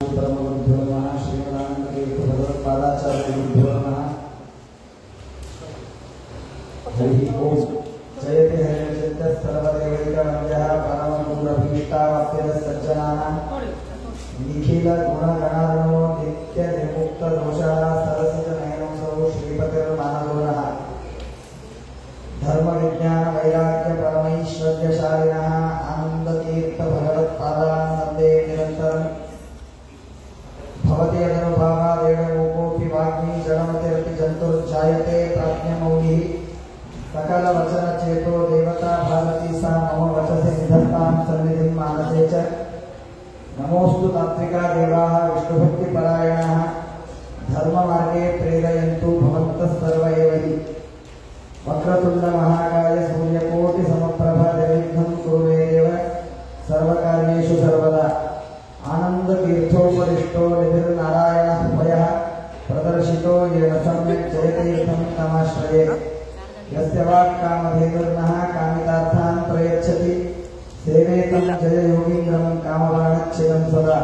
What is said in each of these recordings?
परमगुरुभ्यो नमः। श्रीमदानंदतीर्थ भगवत्पादाचार्यगुरुभ्यो नमः। हरिः ओम्। जयति हरिचित्तः सर्वदेवैकवन्द्यः परमगुरुरभीष्टावाप्यः सज्जनानां निखिलगुणगणार्णो नित्यनिर्मुक्तदोषः सरसिजनयनोऽसौ श्रीपतिर्मानदोरः धर्मविज्ञानवैराग्यपरमैश्वर्यशालिनः आनन्दतीर्थ भगवत्पादान् वन्दे निरन्तरम्। भवति अदनुभावादेणरूपोऽपि वाग्मी जडमतिरपि जन्तुर्जायते प्राज्ञमौलिः सकलवचनचेतो देवता भारती सा मम वचसि निधत्तां सन्निधिं मानसे च। नमोऽस्तु तात्विका देवाः विष्णुभक्तिपरायणाः धर्ममार्गे प्रेरयन्तु भवन्तः सर्व एव हि। वक्रतुण्डमहाकाय सूर्यकोटिसमप्रभ निर्विघ्नं कुरु मे देव सर्वकार्येषु सर्वदा। आनन्दतीर्थोपदिष्टो निधिर्नारायणः उभयः प्रदर्शितो येन सम्यक् जयतीर्थं तमाश्रये। यस्य वाक्कामधेनुर्नः कामितार्थान् प्रयच्छति सेवेतं जययोगीन्द्रं कामवाणच्छिदं सदा।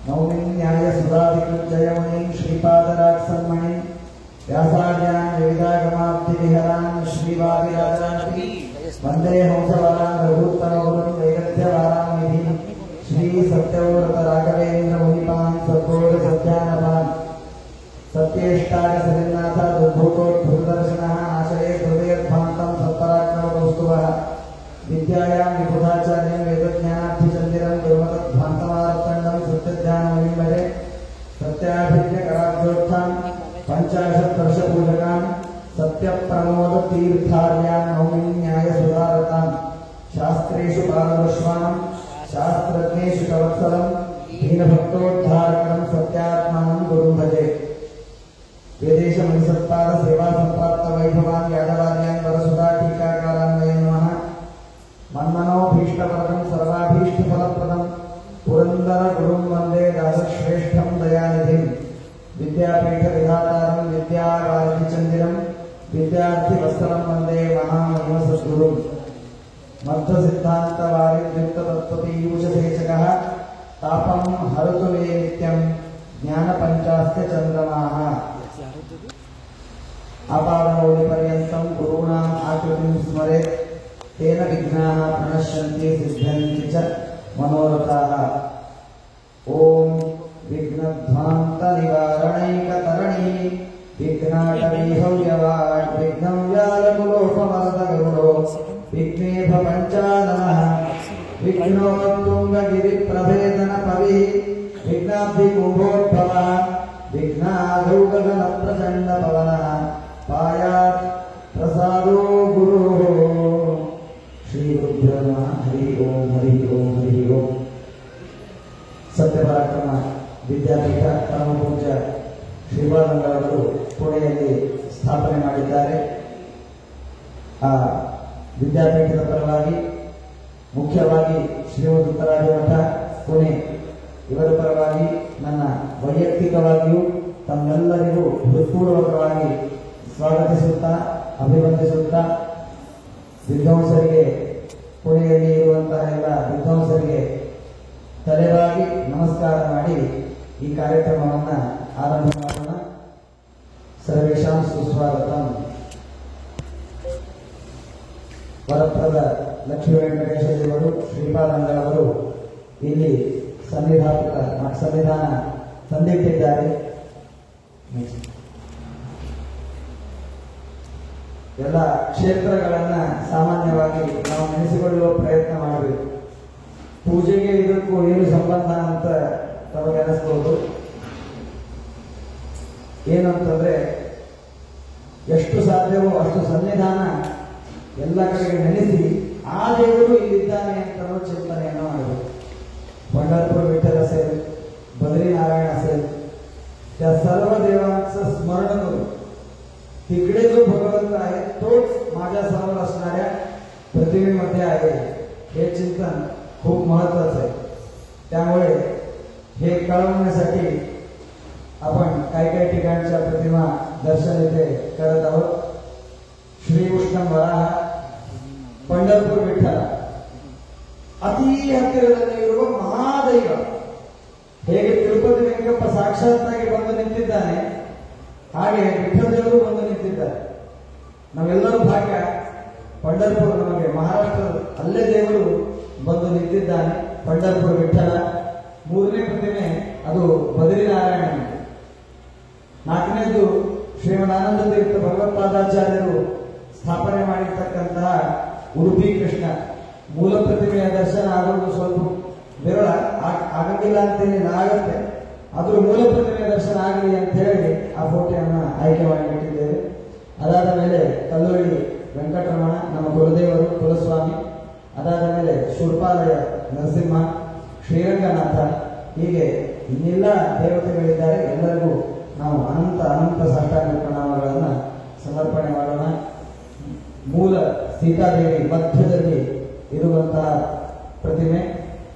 नौमिं न्यायसुधाधिकृतजयमुनिं श्रीपादराजसन्मणिं व्यासार्यान् विविधागमाब्धिविहरान् श्रीवादिराजान्ति वन्दे हंसवारान् रघुत्तमगुरुं वैदग्ध्यवारान्निधिं श्री सत्यव्रत राघवेन्द्र मुनिपान् सद्गोरसत्यानपान् सत्येष्टागसरिन्नाथ दुर्भूतोद्भुतदर्शनः आशये हृदयध्वान्तं सत्पराक्रमकौस्तुभः विद्यायां विबुधाचार्यं वेदज्ञानाब्धिचन्दिरं दुर्मतध्वान्तमार्तण्डं सत्यज्ञानमुनिं भजे। सत्याभिज्ञकराब्जोत्थान् पञ्चाशत्वर्षपूजकान् सत्यप्रमोदतीर्थार्यान् नौमिं न्यायसुधारतान् शास्त्रेषु पारदर्श्वान् शास्त्रज्ञेषु कवत्सलं दीनभक्तोद्धारकं सत्यात्मानं गुरुं भजे। वेदेशमणिसत्पाद सेवा संप्राप्त वैभवान् यादवार्यान् वरसुधा टीकाकारान् वै नमः। मन्मनोभीष्टवरदं सर्वाभीष्टफलप्रदं पुरन्दर गुरुं वन्दे दासश्रेष्ठं दयानिधिं। विद्यापीठविधातारं विद्यावारिधिचन्दिरं विद्यार्थिवत्सलं वन्दे महामहिमसद्गुरुं। मध्वसिद्धान्तवारिद्युक्ततत्त्वपीयूषसेचकः तापं हरतु मे नित्यं ज्ञानपञ्चास्त्य चन्द्रमाः। आपादमौलिपर्यन्तं गुरूणाम् आकृतिं स्मरेत् तेन विघ्नाः प्रणश्यन्ति सिद्ध्यन्ति च मनोरथाः। ॐ विघ्नध्वान्तनिवारणैकतरणी विघ्नाटवीहव्यवाट् विघ्नं व्यालकुलोपमरदगरुडो विघ्नेभ पञ्चाननः विघ्नोत्तुङ्गगिरिप्रभेदनपविः विघ्नाब्धिकुम्भोद्भवः विघ्नादौगगनप्रचण्डपवनः पायात् प्रसादो गुरुः। श्रीगुरुभ्यो नमः। हरि ओं हरि ओं हरि ओं। सत्यपराक्रम ವಿದ್ಯಾಪೀಠ ಪರಮಪೂಜ್ಯ ಶ್ರೀಪಾದಂಗಳವರು ಪುಣೆಯಲ್ಲಿ ಸ್ಥಾಪನೆ ಮಾಡಿದ್ದಾರೆ. ಆ ವಿದ್ಯಾಪೀಠದ ಪರವಾಗಿ ಮುಖ್ಯವಾಗಿ ಶ್ರೀಮದುತ್ತರಾಜ ಮಠ ಪುಣೆ ಇವರ ಪರವಾಗಿ ನನ್ನ ವೈಯಕ್ತಿಕವಾಗಿಯೂ ತಮ್ಮೆಲ್ಲರಿಗೂ ಹೃತ್ಪೂರ್ವಕವಾಗಿ ಸ್ವಾಗತಿಸುತ್ತಾ ಅಭಿವಂದಿಸುತ್ತಾ ವಿದ್ವಾಂಸರಿಗೆ ಪುಣೆಯಲ್ಲಿ ಇರುವಂತಹ ಎಲ್ಲ ವಿದ್ವಾಂಸರಿಗೆ ತಲೆಬಾಗಿ ನಮಸ್ಕಾರ ಮಾಡಿ ಈ ಕಾರ್ಯಕ್ರಮವನ್ನು ಆರಂಭ ಮಾಡೋಣ. ಸರ್ವೇಷಾಂ ಸುಸ್ವಾಗತಂ. ವರಪ್ರದ ಲಕ್ಷ್ಮೀ ವೆಂಕಟೇಶ ದೇವರು ಶ್ರೀಪಾದಂಗಳವರು ಇಲ್ಲಿ ಸನ್ನಿಧಾನ ತಂದಿಟ್ಟಿದ್ದಾರೆ. ಎಲ್ಲ ಕ್ಷೇತ್ರಗಳನ್ನು ಸಾಮಾನ್ಯವಾಗಿ ನಾವು ನೆನೆಸಿಕೊಳ್ಳುವ ಪ್ರಯತ್ನ ಮಾಡಬೇಕು. ಪೂಜೆಗೆ ಇದಕ್ಕೂ ಏನು ಸಂಬಂಧ ಅಂತ ತಮಗೆ ಅನಿಸ್ಬೋದು. ಏನಂತಂದ್ರೆ ಎಷ್ಟು ಸಾಧ್ಯವೋ ಅಷ್ಟು ಸನ್ನಿಧಾನ ಎಲ್ಲ ಕಡೆಗೆ ನೆನೆಸಿ ಆ ದೇವರು ಇಲ್ಲಿದ್ದಾನೆ ಅಂತ ಚಿಂತನೆಯನ್ನು ಮಾಡಬೇಕು. पंढरपूर विठ्ठल असेल, बद्रीनारायण असेल, त्या सर्व देवांचं स्मरण करून तिकडे जो भगवंत आहे तोच माझ्या समोर असणाऱ्या प्रतिमेमध्ये आहे हे चिंतन खूप महत्वाचं आहे. त्यामुळे हे कळवण्यासाठी आपण काही ठिकाणच्या प्रतिमा दर्शन इथे करत आहोत. श्री उष्णम वराह पंढरपूर विठ्ठल ಅತಿ ಹತ್ತಿರದಲ್ಲಿ ಇರುವ ಮಹಾದೈವ ಹೇಗೆ ತಿರುಪತಿ ಶಿವಲಿಂಗಪ್ಪ ಸಾಕ್ಷಾತ್ತಾಗಿ ಬಂದು ನಿಂತಿದ್ದಾನೆ, ಹಾಗೆ ವಿಠಲದೇವರು ಬಂದು ನಿಂತಿದ್ದಾರೆ. ನಾವೆಲ್ಲರೂ ಭಾಗ್ಯ. ಪಂಢರಪುರ ನಮಗೆ ಮಹಾರಾಷ್ಟ್ರದ ಅಲ್ಲೇ ದೇವರು ಬಂದು ನಿಂತಿದ್ದಾನೆ. ಪಂಢರಪುರ ವಿಠಲ. ಮೂರನೇ ಪ್ರತಿಮೆ ಅದು ಬದರಿನಾರಾಯಣ. ನಾಲ್ಕನೇದು ಶ್ರೀಮದಾನಂದ ತೀರ್ಥ ಭಗವತ್ಪಾದಾಚಾರ್ಯರು ಸ್ಥಾಪನೆ ಮಾಡಿರ್ತಕ್ಕಂತಹ ಉಡುಪಿ ಕೃಷ್ಣ. ಮೂಲ ಪ್ರತಿಮೆಯ ದರ್ಶನ ಆಗೋದು ಸ್ವಲ್ಪ ವಿರಳ, ಆಗಂಗಿಲ್ಲ ಅಂತೇನಿಲ್ಲ, ಆಗತ್ತೆ. ಆದರೂ ಮೂಲ ಪ್ರತಿಮೆಯ ದರ್ಶನ ಆಗಲಿ ಅಂತ ಹೇಳಿ ಆ ಫೋಟೋವನ್ನು ಆಯ್ಕೆ ಮಾಡಿಬಿಟ್ಟಿದ್ದೇವೆ. ಅದಾದ ಮೇಲೆ ಕಲ್ಲೋಳಿ ವೆಂಕಟರಮಣ ನಮ್ಮ ಕುಲದೇವರು ಕುಲಸ್ವಾಮಿ. ಅದಾದ ಮೇಲೆ ಶೂರ್ಪಾಲಯ ನರಸಿಂಹ, ಶ್ರೀರಂಗನಾಥ, ಹೀಗೆ ಇನ್ನೆಲ್ಲ ದೇವತೆಗಳಿದ್ದಾರೆ. ಎಲ್ಲರಿಗೂ ನಾವು ಅನಂತ ಅನಂತ ಸಾಷ್ಟಾಂಗ ಪ್ರಣಾಮಗಳನ್ನು ಸಮರ್ಪಣೆ ಮಾಡೋಣ. ಮೂಲ ಸೀತಾದೇವಿ ಮಧ್ಯದಲ್ಲಿ ಇರುವಂತಹ ಪ್ರತಿಮೆ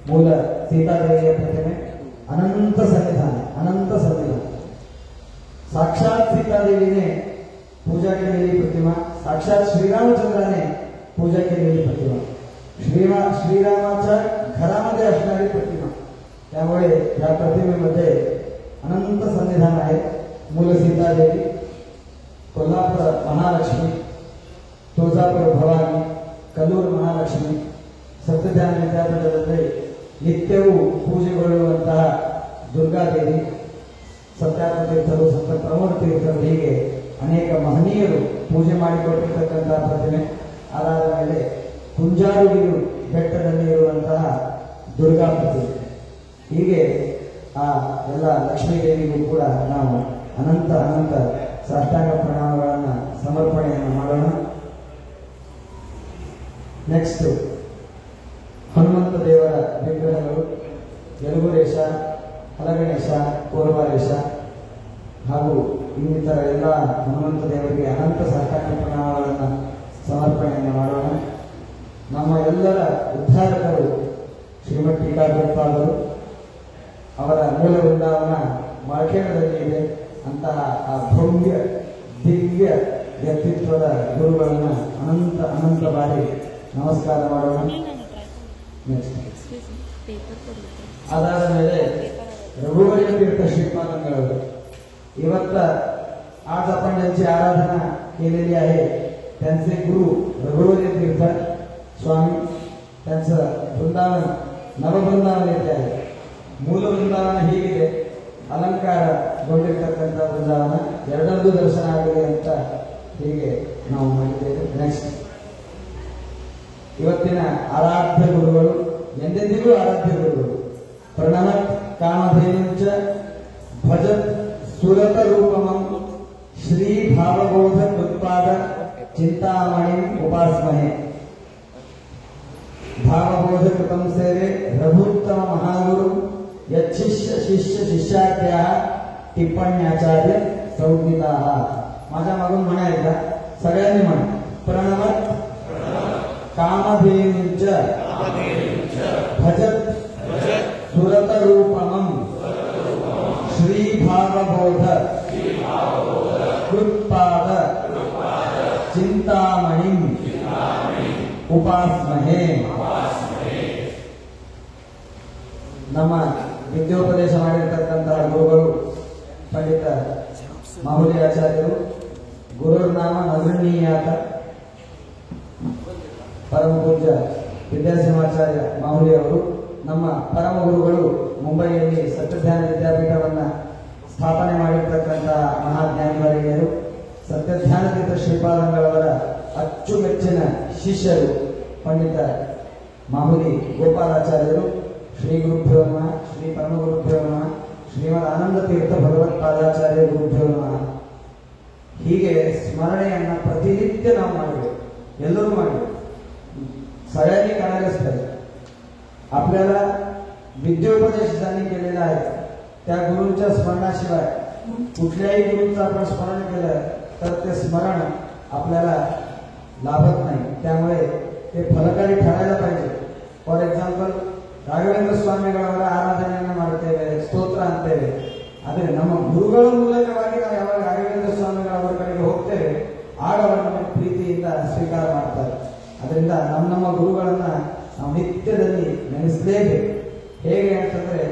ಮೂಲ ಸೀತಾದೇವಿಯ ಪ್ರತಿಮೆ. ಅನಂತ ಸನ್ನಿಧಾನ, ಅನಂತ ಸನ್ನಿಧಾನ. ಸಾಕ್ಷಾತ್ सीतादेवी पूजा केलेली प्रतिमा, साक्षात श्रीरामचंद्राने पूजा केलेली प्रतिमा, श्रीरामाच्या घरामध्ये असणारी प्रतिमा. त्यामुळे या प्रतिमेमध्ये अनंत सन्निधान आहे. मूल सीतादेवी, कोल्हापूर महालक्ष्मी, तुळजापूर भवानी, कलूर महालक्ष्मी, ಸತ್ಯಜ್ಞಾನ ವಿದ್ಯಾಪೀಠದಲ್ಲಿ ನಿತ್ಯವೂ ಪೂಜೆಗೊಳ್ಳುವಂತಹ ದುರ್ಗಾದೇವಿ, ಸತ್ಯಾತ್ಮ ತೀರ್ಥರು, ಸಂತ ಪ್ರಮೋದ ತೀರ್ಥರು, ಹೀಗೆ ಅನೇಕ ಮಹನೀಯರು ಪೂಜೆ ಮಾಡಿಕೊಟ್ಟಿರ್ತಕ್ಕಂತಹ ಪ್ರತಿಮೆ. ಅದಾದ ಮೇಲೆ ಕುಂಜಾರುಗಿರು ಬೆಟ್ಟದಲ್ಲಿ ಇರುವಂತಹ ದುರ್ಗಾ ಪ್ರತಿಮೆ. ಹೀಗೆ ಆ ಎಲ್ಲ ಲಕ್ಷ್ಮೀ ದೇವಿಗೂ ಕೂಡ ನಾವು ಅನಂತ ಅನಂತ ಸಾಷ್ಟಾಂಗ ಪ್ರಣಾಮಗಳನ್ನು ಸಮರ್ಪಣೆಯನ್ನು ಮಾಡೋಣ. ನೆಕ್ಸ್ಟ್ ಹನುಮಂತ ದೇವರ ವಿಗ್ರಹಗಳು ಯಲುಗುರೇಶ, ಹಲಗಣೇಶ, ಕೋರ್ವಾರೇಶ ಹಾಗೂ ಇನ್ನಿತರ ಎಲ್ಲ ಹನುಮಂತ ದೇವರಿಗೆ ಅನಂತ ಸಾಷ್ಟಾಂಗ ಪ್ರಣಾಮಗಳನ್ನು ಸಮರ್ಪಣೆಯನ್ನು ಮಾಡೋಣ. ನಮ್ಮ ಎಲ್ಲರ ಉದ್ಧಾರಕರು ಶ್ರೀಮಠ್ ಟೀಕಾಕೃತ್ಪಾದರು, ಅವರ ಮೂಲ ವೃಂದಾವನ ಮಾರ್ಕೇಡದಲ್ಲಿ ಇದೆ. ಅಂತಹ ಆ ಭವ್ಯ ದಿವ್ಯ ವ್ಯಕ್ತಿತ್ವದ ಗುರುಗಳನ್ನು ಅನಂತ ಅನಂತ ಬಾರಿ ನಮಸ್ಕಾರ ಮಾಡೋಣ. अदाद मेले रघुवरी तीर्थ श्रीपादांगळವರು ಇವತ್ತು आज आपण ज्यांची आराधना केलेली आहे त्यांचे गुरु रघुवरी तीर्थ स्वामी, त्यांचं वृंदावन नववृंदावन येथे आहे. ಮೂಲ ವೃಂದಾವನ ಹೀಗಿದೆ, ಅಲಂಕಾರಗೊಂಡಿರ್ತಕ್ಕಂಥ ವೃಂದಾವನ. ಎರಡರದ್ದು ದರ್ಶನ ಆಗಲಿ ಅಂತ ಹೀಗೆ ನಾವು ಮಾಡಿದ್ದೇವೆ. ನೆಕ್ಸ್ಟ್ ಇವತ್ತಿನ ಆರಾಧ್ಯ ಗುರುಗಳು, ಎಂದೆಂದಿಗೂ ಆರಾಧ್ಯ ಗುರುಗಳು, ಪ್ರಣಮತ್ ಕಾಮಧೇನುಂಚ ಭಜತ್ ಸುರತ ರೂಪಮಂ ಶ್ರೀ ಭಾವಬೋಧ ಉತ್ಪಾದ ಚಿಂತಾಮಣಿ ಉಪಾಸ್ಮಹೆ. ಭಾವಬೋಧ ಕೃತಂ ಸೇವೆ ರಘುತ್ತಮ ಮಹಾಗುರು ಯಚ್ಚಿಷ್ಯ ಶಿಷ್ಯ ಶಿಷ್ಯಾಖ್ಯ टिप्पण्याचार्य संहिता. माझ्या मागून म्हणायचा सगळ्यांनी म्हणा. प्रणमत कामधेनुंच भजत सुरत रूपमं श्री भावबोध कृत्पाद चिंतामणि उपास्महे. ನಮ್ಮ ವಿದ್ಯೋಪದೇಶ ಮಾಡಿರ್ತಕ್ಕಂತಹ ಗುರುಗಳು ಪಂಡಿತ ಮಾಹುಲಿ ಆಚಾರ್ಯರು. ಗುರುರ್ನಾಮ ನಗರಣೀಯಾತ ಪರಮ ಪೂಜ್ಯ ವಿದ್ಯಾಸಿಂಹಾಚಾರ್ಯ ಮಾಹುಲಿ ಅವರು ನಮ್ಮ ಪರಮ ಗುರುಗಳು. ಮುಂಬೈಯಲ್ಲಿ ಸತ್ಯಜ್ಞಾನ ವಿದ್ಯಾಪೀಠವನ್ನು ಸ್ಥಾಪನೆ ಮಾಡಿರ್ತಕ್ಕಂತಹ ಮಹಾಜ್ಞಾನಿವರಿಯರು. ಸತ್ಯಜ್ಞಾನ ತೀರ್ಥ ಶ್ರೀಪಾದಂಗಳವರ ಅಚ್ಚುಮೆಚ್ಚಿನ ಶಿಷ್ಯರು ಪಂಡಿತ ಮಾಹುಲಿ ಗೋಪಾಲಾಚಾರ್ಯರು. ಶ್ರೀ ಗುರುಭ್ಯೋ ನಮಃ, ಶ್ರೀ ಪರಮ ಗುರುಭ್ಯೋ ನಮಃ, ಶ್ರೀಮದ್ ಆನಂದ ತೀರ್ಥ ಭಗವತ್ಪಾದಾಚಾರ್ಯ ಗುರುಭ್ಯೋ ನಮಃ. ಹೀಗೆ ಸ್ಮರಣೆಯನ್ನ ಪ್ರತಿನಿತ್ಯ ನಾವು ಮಾಡಬೇಕು, ಎಲ್ಲರೂ ಮಾಡಬೇಕು. सगळ्यांनी करायलाच पाहिजे. आपल्याला विद्योपदेश ज्यांनी केलेला आहे त्या गुरूंच्या स्मरणाशिवाय कुठल्याही गुरूंचं आपण स्मरण केलं तर ते स्मरण आपल्याला लाभत नाही. त्यामुळे ते फलकारी ठरायला पाहिजे. ಫಾರ್ ಎಕ್ಸಾಂಪಲ್ ರಾಘವೇಂದ್ರ ಸ್ವಾಮಿಗಳವರ ಆರಾಧನೆಯನ್ನು ಮಾಡುತ್ತೇವೆ, ಸ್ತೋತ್ರ ಅಂತೇವೆ. ಆದರೆ ನಮ್ಮ ಗುರುಗಳ ಮೂಲಕವಾಗಿ ನಾವು ಯಾವಾಗ ರಾಘವೇಂದ್ರ ಸ್ವಾಮಿಗಳವರ ಕಡೆಗೆ ಹೋಗ್ತೇವೆ ಆಗ ಅವರು ನಮಗೆ ಪ್ರೀತಿಯಿಂದ ಸ್ವೀಕಾರ ಮಾಡ್ತಾರೆ. ಅದರಿಂದ ನಮ್ಮ ಗುರುಗಳನ್ನ ನಾವು ನಿತ್ಯದಲ್ಲಿ ನೆನೆಸಲೇಬೇಕು. ಹೇಗೆ ಅಂತಂದ್ರೆ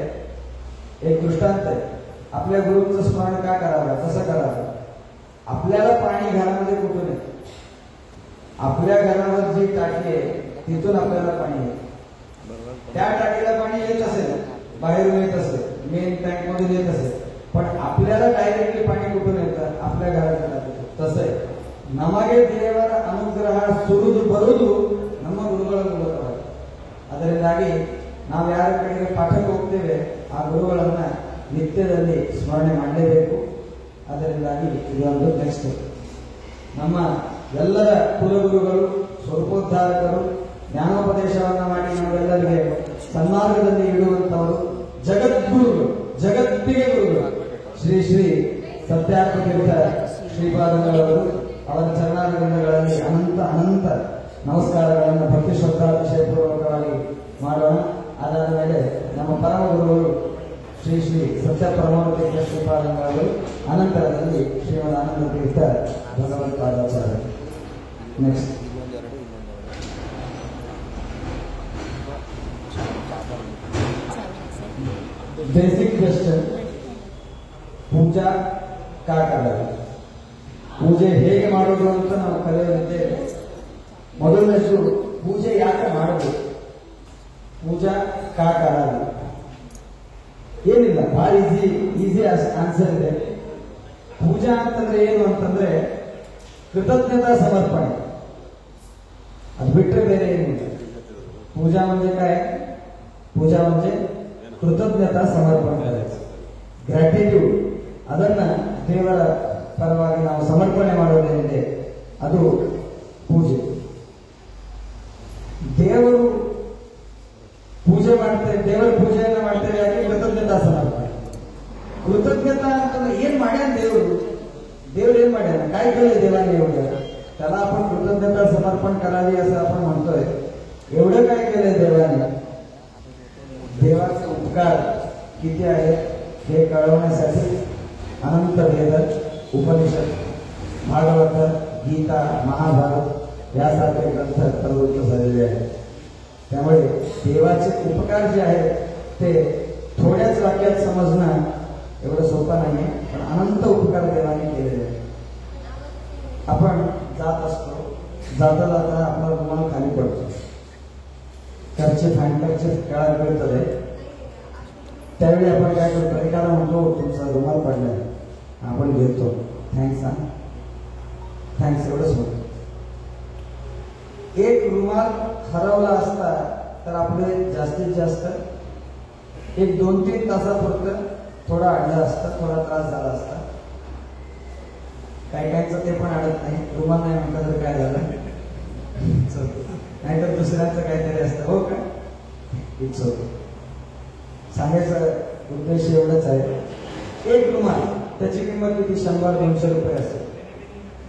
एक दृष्टांत आहे. आपल्या गुरुचं स्मरण का करावं, कसं करावं? आपल्याला पाणी घरामध्ये कुठून येतं? आपल्या घरावर जी टाकी आहे तिथून आपल्याला पाणी येतं. त्या टाकीला पाणी येत असेल, बाहेरून येत असेल, मेन टँक मधून येत असेल, पण आपल्याला डायरेक्टली पाणी कुठून येतं? आपल्या घरात. तसं आहे, ನಮಗೆ ದೇವರ ಅನುಗ್ರಹ ಸುರಿದು ಬರುವುದು ನಮ್ಮ ಗುರುಗಳ ಮೂಲಕವಾಗಿ. ಅದರಿಂದಾಗಿ ನಾವು ಯಾರ ಕಡೆಗೆ ಪಾಠಕ್ಕೆ ಹೋಗ್ತೇವೆ ಆ ಗುರುಗಳನ್ನ ನಿತ್ಯದಲ್ಲಿ ಸ್ಮರಣೆ ಮಾಡಲೇಬೇಕು. ಅದರಿಂದಾಗಿ ಇದೊಂದು ನೆಕ್ಸ್ಟ್ ನಮ್ಮ ಎಲ್ಲರ ಕುಲಗುರುಗಳು, ಸ್ವರೂಪೋದ್ಧಾರಕರು, ಜ್ಞಾನೋಪದೇಶವನ್ನ ಮಾಡಿ ನಾವೆಲ್ಲರಿಗೆ ಸನ್ಮಾರ್ಗದಲ್ಲಿ ಇಡುವಂತವರು ಜಗದ್ಗುರುಗಳು, ಜಗತ್ತಿಗೆ ಗುರುಗಳು ಶ್ರೀ ಶ್ರೀ ಸತ್ಯಾತ್ಮತೀರ್ಥ ಶ್ರೀಪಾದಂಗಳವರು. ಅವರ ಚರಣಾರವಿಂದಗಳಲ್ಲಿ ಅನಂತ ಅನಂತ ನಮಸ್ಕಾರಗಳನ್ನು ಭಕ್ತಿ ಶ್ರದ್ಧಾತಿಶಯಪೂರ್ವಕವಾಗಿ ಮಾಡೋಣ. ಅದಾದ ಮೇಲೆ ನಮ್ಮ ಪರಮ ಗುರುಗಳು ಶ್ರೀ ಶ್ರೀ ಸತ್ಯ ಪರಮಾವತೀರ್ಥ ಶ್ರೀಪಾದಂಗಳವರು, ಅನಂತರದಲ್ಲಿ ಶ್ರೀಮದ್ ಆನಂದ ತೀರ್ಥ ಭಗವತ್ಪಾದಾಚಾರ್ಯ. ನೆಕ್ಸ್ಟ್ ಬೇಸಿಕ್ ಕ್ವೆಶ್ಚನ್, ಪೂಜಾ का करावी? ಪೂಜೆ ಹೇಗೆ ಮಾಡೋದು ಅಂತ ನಾವು ಕಲಿಯಲಿದ್ದೇವೆ. ಮೊದಲನೇದು ಪೂಜೆ ಯಾಕೆ ಮಾಡಬೇಕು? ಪೂಜಾ का करावी? ಏನಿಲ್ಲ, ಬಹಳ ಈಸಿ ಆನ್ಸರ್ ಇದೆ. ಪೂಜಾ ಅಂತಂದ್ರೆ ಏನು ಅಂತಂದ್ರೆ ಕೃತಜ್ಞತಾ ಸಮರ್ಪಣೆ, ಅದು ಬಿಟ್ಟರೆ ಬೇರೆ ಏನಿಲ್ಲ. ಪೂಜಾ म्हणजे काय? ಪೂಜಾ म्हणजे ಕೃತಜ್ಞತಾ ಸಮರ್ಪಣೆ, ಗ್ರಾಟಿಟ್ಯೂಡ್. ಅದನ್ನ ದೇವರ ಪರವಾಗಿ ನಾವು ಸಮರ್ಪಣೆ ಮಾಡೋದೇನಿದೆ ಅದು ಪೂಜೆ. ದೇವರು ಪೂಜೆ ಮಾಡ್ತೇವೆ, ದೇವರ ಪೂಜೆಯನ್ನ ಮಾಡ್ತೇವೆ ಯಾಕೆ? ಕೃತಜ್ಞತಾ ಸಮರ್ಪಣೆ. ಕೃತಜ್ಞತಾ ಅಂತಂದ್ರೆ ಏನ್ ಮಾಡ್ಯಾನ ದೇವರು? देव ಏನ್ ಮಾಡ್ಯಾನ? काय केलंय देवाने एवढं? त्याला आपण कृतज्ञता समर्पण करावी असं आपण म्हणतोय. एवढं काय केलंय देवाने? देवाचे उपकार किती आहेत हे कळवण्यासाठी अनंत वेद, उपनिषद, भागवत, गीता, महाभारत यासारखे ग्रंथ प्रवृत्त झालेले आहेत. त्यामुळे देवाचे उपकार जे आहेत ते थोड्याच वाक्यात समजणं एवढं सोपं नाहीये, पण अनंत उपकार देवाने केलेले आहेत. आपण जात असतो, जाता जाता आपला रुमाल खाली पडतो, कर्चिफ हँडकर्चिफ केळात मिळतंय. त्यावेळी आपण काय करतो? एखादा म्हणतो तुमचा रुमाल पडलाय, आपण घेतो, थँक्स, थँक्स एवढंच होतं. एक रुमाल हरवला असता तर आपले जास्तीत जास्त 1-2-3 तासापुरतं थोडं अडलं असतं, थोडा त्रास झाला असता. काही काहींचं ते पण अडत नाही. रुमाल नाही म्हटलं तर काय झालं, नाहीतर दुसऱ्यांचं काहीतरी असतं. हो का? It's okay. सांगायचा उद्देश एवढंच आहे, एक रुमाल त्याची किंमत किती? 100-200 रुपये असेल.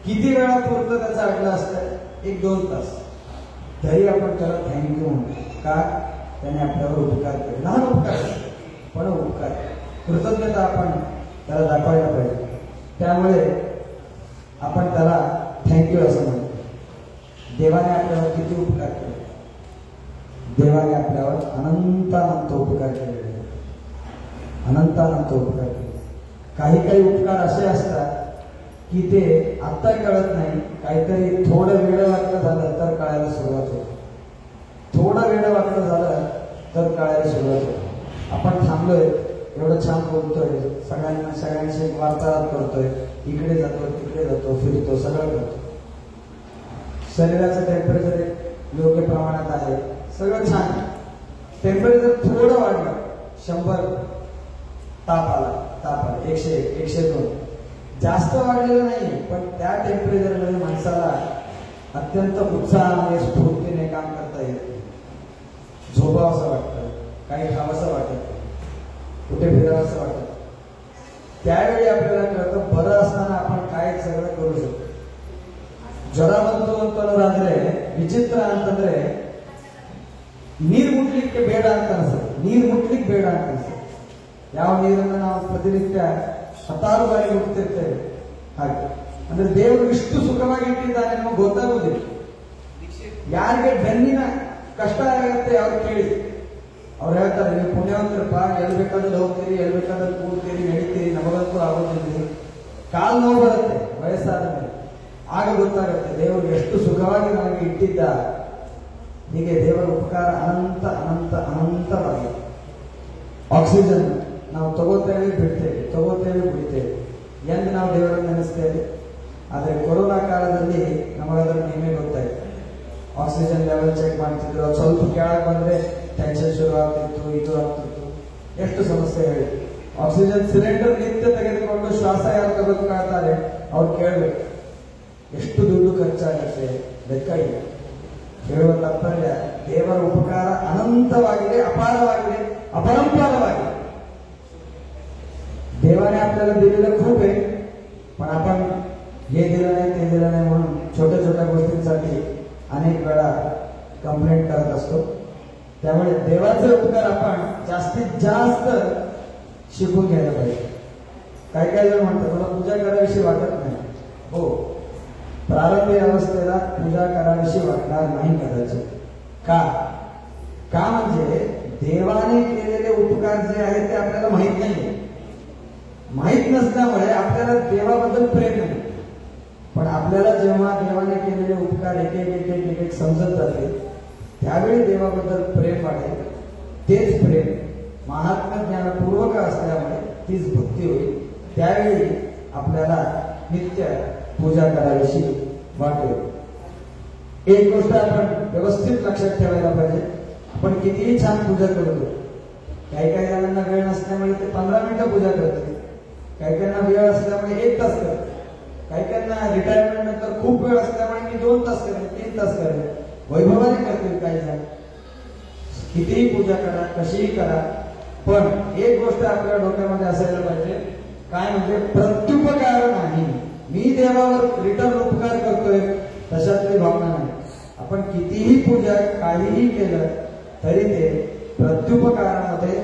किती वेळा पुरतं त्याचं अडलं असतं? 1-2 तास. तरी आपण त्याला थँक्यू म्हणतो. का? त्याने आपल्यावर उपकार केले. लहान उपकार पण उपकार, कृतज्ञता आपण त्याला दाखवायला पाहिजे. त्यामुळे आपण त्याला थँक्यू असं म्हणतो. देवाने आपल्यावर किती उपकार केले? देवाने आपल्यावर अनंत उपकार केलेले, अनंत उपकार केले. काही काही उपकार असे असतात की ते आत्ता कळत नाही, काहीतरी थोडं वेळ वाटलं झालं तर कळायला सुरुवात होते. थोडं वेळ वाटलं झालं तर कळायला सुरुवात होते. आपण थांबलोय, एवढं छान बोलतोय, सगळ्यांशी वार्तालाप करतोय, इकडे जातो, तिकडे जातो, फिरतो, सगळं करतो. शरीराचं टेम्परेचर योग्य प्रमाणात आहे, सगळं छान. टेम्परेचर थोडं वाढलं, 100 ताप आला, 101, 102, जास्त वाढलेलं नाही, पण त्या टेम्परेचरमध्ये माणसाला अत्यंत उत्साहाने, स्फूर्तीने काम करता येतं. झोपावंसं वाटतं, काही खावंसं वाटत, कुठे फिरावंसं वाटत. त्यावेळी आपल्याला कळतं बरं असताना आपण काय सगळं करू शकतो. ಜ್ವರ ಬಂತು ಅಂತಂದ್ರೆ ವಿಚಿತ್ರ ಅಂತಂದ್ರೆ ನೀರು ಮುಟ್ಲಿಕ್ಕೆ ಬೇಡ ಅಂತ ಅನ್ಸುತ್ತೆ. ನೀರು ಮುಟ್ಲಿಕ್ಕೆ ಬೇಡ ಅಂತ ಅನ್ಸುತ್ತೆ. ಯಾವ ನೀರನ್ನು ನಾವು ಪ್ರತಿನಿತ್ಯ 10 ಬಾರಿ ಮುಟ್ತಿರ್ತೇವೆ. ಹಾಗೆ ಅಂದ್ರೆ ದೇವರು ಇಷ್ಟು ಸುಖವಾಗಿ ಇಟ್ಟಿದ್ದಾನೆ ನಮಗೆ ಗೊತ್ತಾಗುವುದಿಲ್ಲ. ಯಾರಿಗೆ ಬೆನ್ನಿನ ಕಷ್ಟ ಆಗುತ್ತೆ ಅವ್ರು ಕೇಳಿ, ಅವ್ರು ಹೇಳ್ತಾರೆ ನೀವು ಪುಣ್ಯವಂತರಪ್ಪ, ಎಲ್ಲಿ ಬೇಕಾದ್ರೂ ಹೋಗ್ತೀರಿ, ಎಲ್ಲಿ ಬೇಕಾದ್ರೂ ಕೂಡ್ತೀರಿ, ನಡೀತೀರಿ, ಯಾವತ್ತೂ ಆಗೋದಿಲ್ಲ. ಕಾಲು ನೋವು ಬರುತ್ತೆ ವಯಸ್ಸಾದ ಮೇಲೆ, ಆಗ ಗೊತ್ತಾಗುತ್ತೆ ದೇವರು ಎಷ್ಟು ಸುಖವಾಗಿ ನಮಗೆ ಇಟ್ಟಿದ್ದ. ಹೀಗೆ ದೇವರ ಉಪಕಾರ ಅನಂತ ಅನಂತ ಅನಂತವಾಗಿದೆ. ಆಕ್ಸಿಜನ್ ನಾವು ತಗೋತೇವೆ ಬಿಡ್ತೇವೆ, ತಗೋತೇವೆ ಬಿಡ್ತೇವೆ, ಎಂದು ನಾವು ದೇವರನ್ನು ನೆನೆಸ್ತೇವೆ. ಆದರೆ ಕೊರೋನಾ ಕಾಲದಲ್ಲಿ ನಮಗದರ ನಿಯಮ ಗೊತ್ತಾಯ್ತು. ಆಕ್ಸಿಜನ್ ಲೆವೆಲ್ ಚೆಕ್ ಮಾಡ್ತಿದ್ರು, ಅದು ಸ್ವಲ್ಪ ಕೆಳಗೆ ಬಂದ್ರೆ ಟೆನ್ಷನ್ ಶುರು ಆಗ್ತಿತ್ತು, ಇದು ಆಗ್ತಿತ್ತು, ಎಷ್ಟು ಸಮಸ್ಯೆ ಹೇಳಿ. ಆಕ್ಸಿಜನ್ ಸಿಲಿಂಡರ್ ನಿತ್ಯ ತೆಗೆದುಕೊಂಡು ಶ್ವಾಸ ಯಾರು ತಗೋಬೇಕಾಗ್ತಾರೆ ಅವ್ರು ಕೇಳಬೇಕು, ಎಷ್ಟು ದುಡ್ಡು ಖರ್ಚಾಗುತ್ತೆ, ಲೆಕ್ಕ ಇಲ್ಲ. ಹೇಳುವ ತಾತ್ಪರ್ಯ ದೇವರ ಉಪಕಾರ ಅನಂತವಾಗಿದೆ, अपारवाಗಿದೆ, अपरंपारवाಗಿದೆ. देवाने आपल्याला दिलेलं खूप आहे, पण आपण हे दिलं नाही ते दिलं नाही म्हणून छोट्या छोट्या गोष्टींसाठी अनेक वेळा कंप्लेंट करत असतो. त्यामुळे देवाचे उपकार आपण जास्तीत जास्त शिकून घ्यायला पाहिजे. काही काही जण म्हणतात मला पूजा कराविषयी वाटत नाही. हो, प्रारंभी अवस्थेला पूजा कराविषयी वाटणार नाही कदाचित. का म्हणजे देवाने केलेले उपकार जे आहेत ते आपल्याला माहित नाहीये. माहित नसल्यामुळे आपल्याला देवाबद्दल प्रेम नाही. पण आपल्याला जेव्हा देवाने केलेले उपकार एक एक एक एक एक समजत जाते त्यावेळी देवाबद्दल प्रेम वाढेल. तेच प्रेम महात्म्य ज्ञानपूर्वक असल्यामुळे तीच भक्ती होईल. त्यावेळी आपल्याला नित्य पूजा करावीशी वाटेल. एक गोष्ट आपण व्यवस्थित लक्षात ठेवायला पाहिजे, आपण कितीही छान पूजा करतो, काही काही जणांना वेळ नसल्यामुळे ते 15 मिनिटं पूजा करते, काही काहींना वेळ असल्यामुळे 1 तास करते, काही काहींना रिटायरमेंट नंतर खूप वेळ असल्यामुळे मी 2 तास करेन, 3 तास करेन, वैभवाने करतील काही जण. कितीही पूजा करा, कशीही करा, पण एक गोष्ट आपल्या डोक्यामध्ये असायला पाहिजे, काय म्हणजे प्रत्युपकार नाही. मी देवावर रिटर्न उपकार करतोय तशातली भावना नाही. आपण कितीही पूजा काहीही केलं तरी ते प्रत्युपकारामध्ये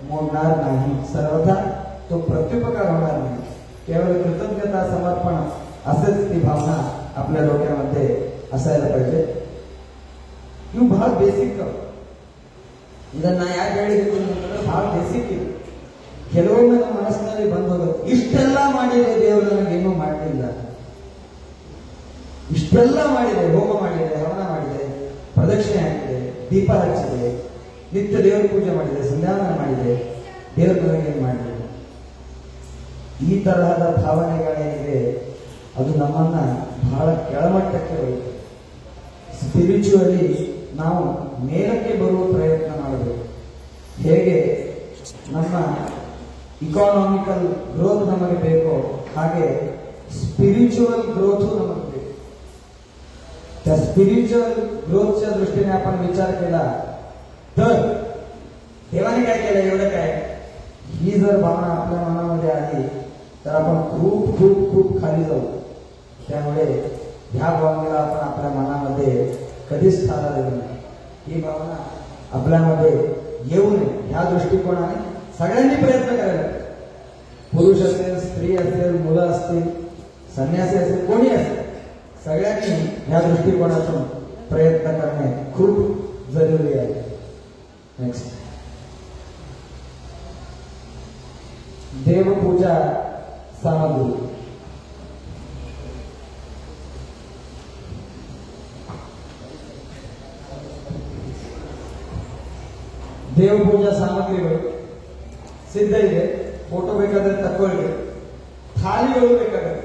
मोडणार नाही. सर्वथा तो प्रत्युपकार होणार नाही. केवळ कृतज्ञता समर्पण असेच ती भावना आपल्या डोक्यामध्ये असायला पाहिजे. ನೀವು ಬಹಳ ಬೇಸಿಕ್ ಇದನ್ನ ಯಾಕೆ ಹೇಳಿದ್ದೀನಿ ಅಂತಂದ್ರೆ ಬಹಳ ಬೇಸಿಕ್ ಇದು. ಕೆಲವೊಮ್ಮೆ ನಮ್ಮ ಮನಸ್ಸಿನಲ್ಲಿ ಬಂದು ಹೋಗುತ್ತೆ, ಇಷ್ಟೆಲ್ಲ ಮಾಡಿದೆ ದೇವರು ನನಗೇನು ಮಾಡಲಿಲ್ಲ, ಇಷ್ಟೆಲ್ಲ ಮಾಡಿದೆ, ಹೋಮ ಮಾಡಿದೆ, ಹವನ ಮಾಡಿದೆ, ಪ್ರದಕ್ಷಿಣೆ ಹಾಕಿದೆ, ದೀಪ ಹಚ್ಚಿದೆ, ನಿತ್ಯ ದೇವರ ಪೂಜೆ ಮಾಡಿದೆ, ಸಂಧ್ಯಾವನ ಮಾಡಿದೆ, ದೇವರು ನನಗೇನು ಮಾಡಲಿಲ್ಲ. ಈ ತರಹದ ಭಾವನೆಗಳೇನಿದೆ ಅದು ನಮ್ಮನ್ನ ಬಹಳ ಕೆಳಮಟ್ಟಕ್ಕೆ ಒಯ್ಯುತ್ತೆ. ಸ್ಪಿರಿಚುವಲಿ ನಾವು ಮೇಲಕ್ಕೆ ಬರುವ ಪ್ರಯತ್ನ ಮಾಡಬೇಕು. ಹೇಗೆ ನಮ್ಮ ಇಕಾನಾಮಿಕಲ್ ಗ್ರೋತ್ ನಮಗೆ ಬೇಕೋ ಹಾಗೆ स्पिरिच्युअल ग्रोथ नमक ಬೇಕು. त्या स्पिरिच्युअल ग्रोथच्या दृष्टीने आपण विचार केला तर देवाने काय केलं, एवढं काय, ही जर भावना आपल्या मनामध्ये आली तर आपण खूप खूप खूप खाली जाऊ. त्यामुळे ह्या भावनेला आपण आपल्या मनामध्ये कधीच स्थान देऊ नये. ही भावना आपल्यामध्ये येऊ नये ह्या दृष्टिकोनाने सगळ्यांनी प्रयत्न करायला. पुरुष असेल, स्त्री असेल, मुलं असतील, संन्यासी असेल, कोणी असेल, सगळ्यांनी ह्या दृष्टिकोनातून प्रयत्न करणे खूप जरुरी आहे. नेक्स्ट, देवपूजा सामग्री. ದೇವಪೂಜಾ ಸಾಮಗ್ರಿಗಳು ಸಿದ್ಧ ಇದೆ. ಫೋಟೋ ಬೇಕಾದ್ರೆ ತಕ್ಕೊಳ್ಳಿ, ಥಾಲಿಗಳು ಬೇಕಾದ್ರೆ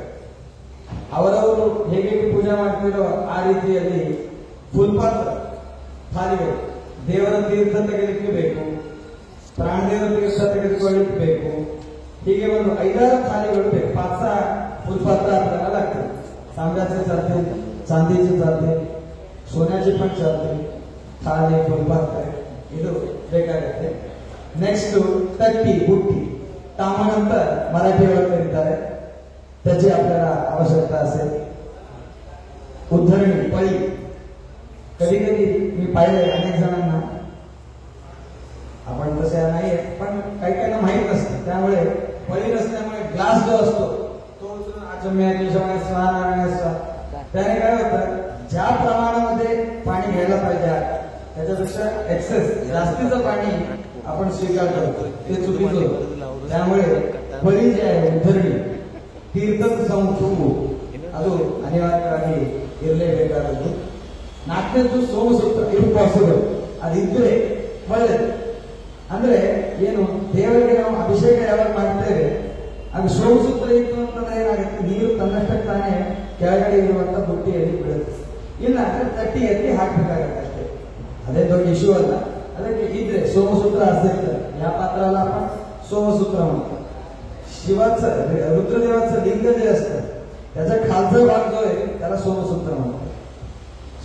ಅವರವರು ಹೇಗೆ ಪೂಜೆ ಮಾಡ್ತಿರೋ ಆ ರೀತಿಯಲ್ಲಿ ಫುಲ್ಪಾತ್ರ ಥಾಲಿಗಳು, ದೇವರ ತೀರ್ಥ ತೆಗೆದಕ್ಕೆ ಬೇಕು, ಪ್ರಾಣದೇವರ ತೀರ್ಥ ತೆಗೆದುಕೊಳ್ಳಿಕ್ಕೆ ಬೇಕು. ಹೀಗೆ ಒಂದು 5-6 थालीಗಳು ಬೇಕು. 5-6 फुलपात्र आपल्याला लागतील. तांब्याचे चालते, चांदीचे चालते, सोन्याचे पण चालते. थाली, फुलपात्र ಇದು ಬೇಕಾಗುತ್ತೆ. ನೆಕ್ಸ್ಟ್ ತಟ್ಟಿ, ಬುಟ್ಟಿ, तामानंतर मराठीवर करीತಾರೆ, त्याची आपल्याला आवश्यकता असेल. उद्धरणी, पळी, कधी कधी मी पाहिले अनेक जणांना, आपण तसे नाही पण काही काहींना माहीत नसतं, त्यामुळे पळी नसल्यामुळे ग्लास जो असतो तो उचलून आचम्याने त्याने काय होतं, ज्या प्रमाणामध्ये पाणी घ्यायला पाहिजे त्याच्यापेक्षा एक्सेस जास्तीचं पाणी आपण स्वीकार करतो, ते चुकीचं होतं. त्यामुळे ಬಳಿ ಉದ್ಧರಣಿ ತೀರ್ಥದ ಸಂಸು ಅದು ಅನಿವಾರ್ಯವಾಗಿ ಇರಲೇಬೇಕಾದದ್ದು. ನಾಲ್ಕನೇದು ಸೋಮಸೂತ್ರ, ಇದು ಪಾಸಿಬಲ್, ಅದಿದ್ರೆ ಒಳ್ಳೆಯದು. ಅಂದ್ರೆ ಏನು, ದೇವರಿಗೆ ನಾವು ಅಭಿಷೇಕ ಯಾವಾಗ ಮಾಡ್ತೇವೆ ಅದು ಸೋಮಸೂತ್ರ ಇತ್ತು ಅಂತಂದ್ರೆ ಏನಾಗುತ್ತೆ, ನೀರು ತನ್ನಷ್ಟಕ್ಕೆ ತಾನೇ ಕೆಳಗಡೆ ಇರುವಂತ ಬುಟ್ಟಿಯಲ್ಲಿ ಬೀಳುತ್ತೆ. ಇಲ್ಲ ಅಂದ್ರೆ ತಟ್ಟಿ ಎತ್ತಿ ಹಾಕ್ಬೇಕಾಗತ್ತೆ ಅಷ್ಟೇ, ಅದೇ ದೊಡ್ಡ ಇಶ್ಯೂ ಅಲ್ಲ. ಅದಕ್ಕೆ ಇದ್ರೆ सोमसूत्र असेल तर या पात्राला आपण सोमसूत्र म्हणतो. शिवाचं रुद्रदेवाचं लिंग जे असतं त्याचा खालचा भाग जो आहे त्याला सोमसूत्र म्हणतात.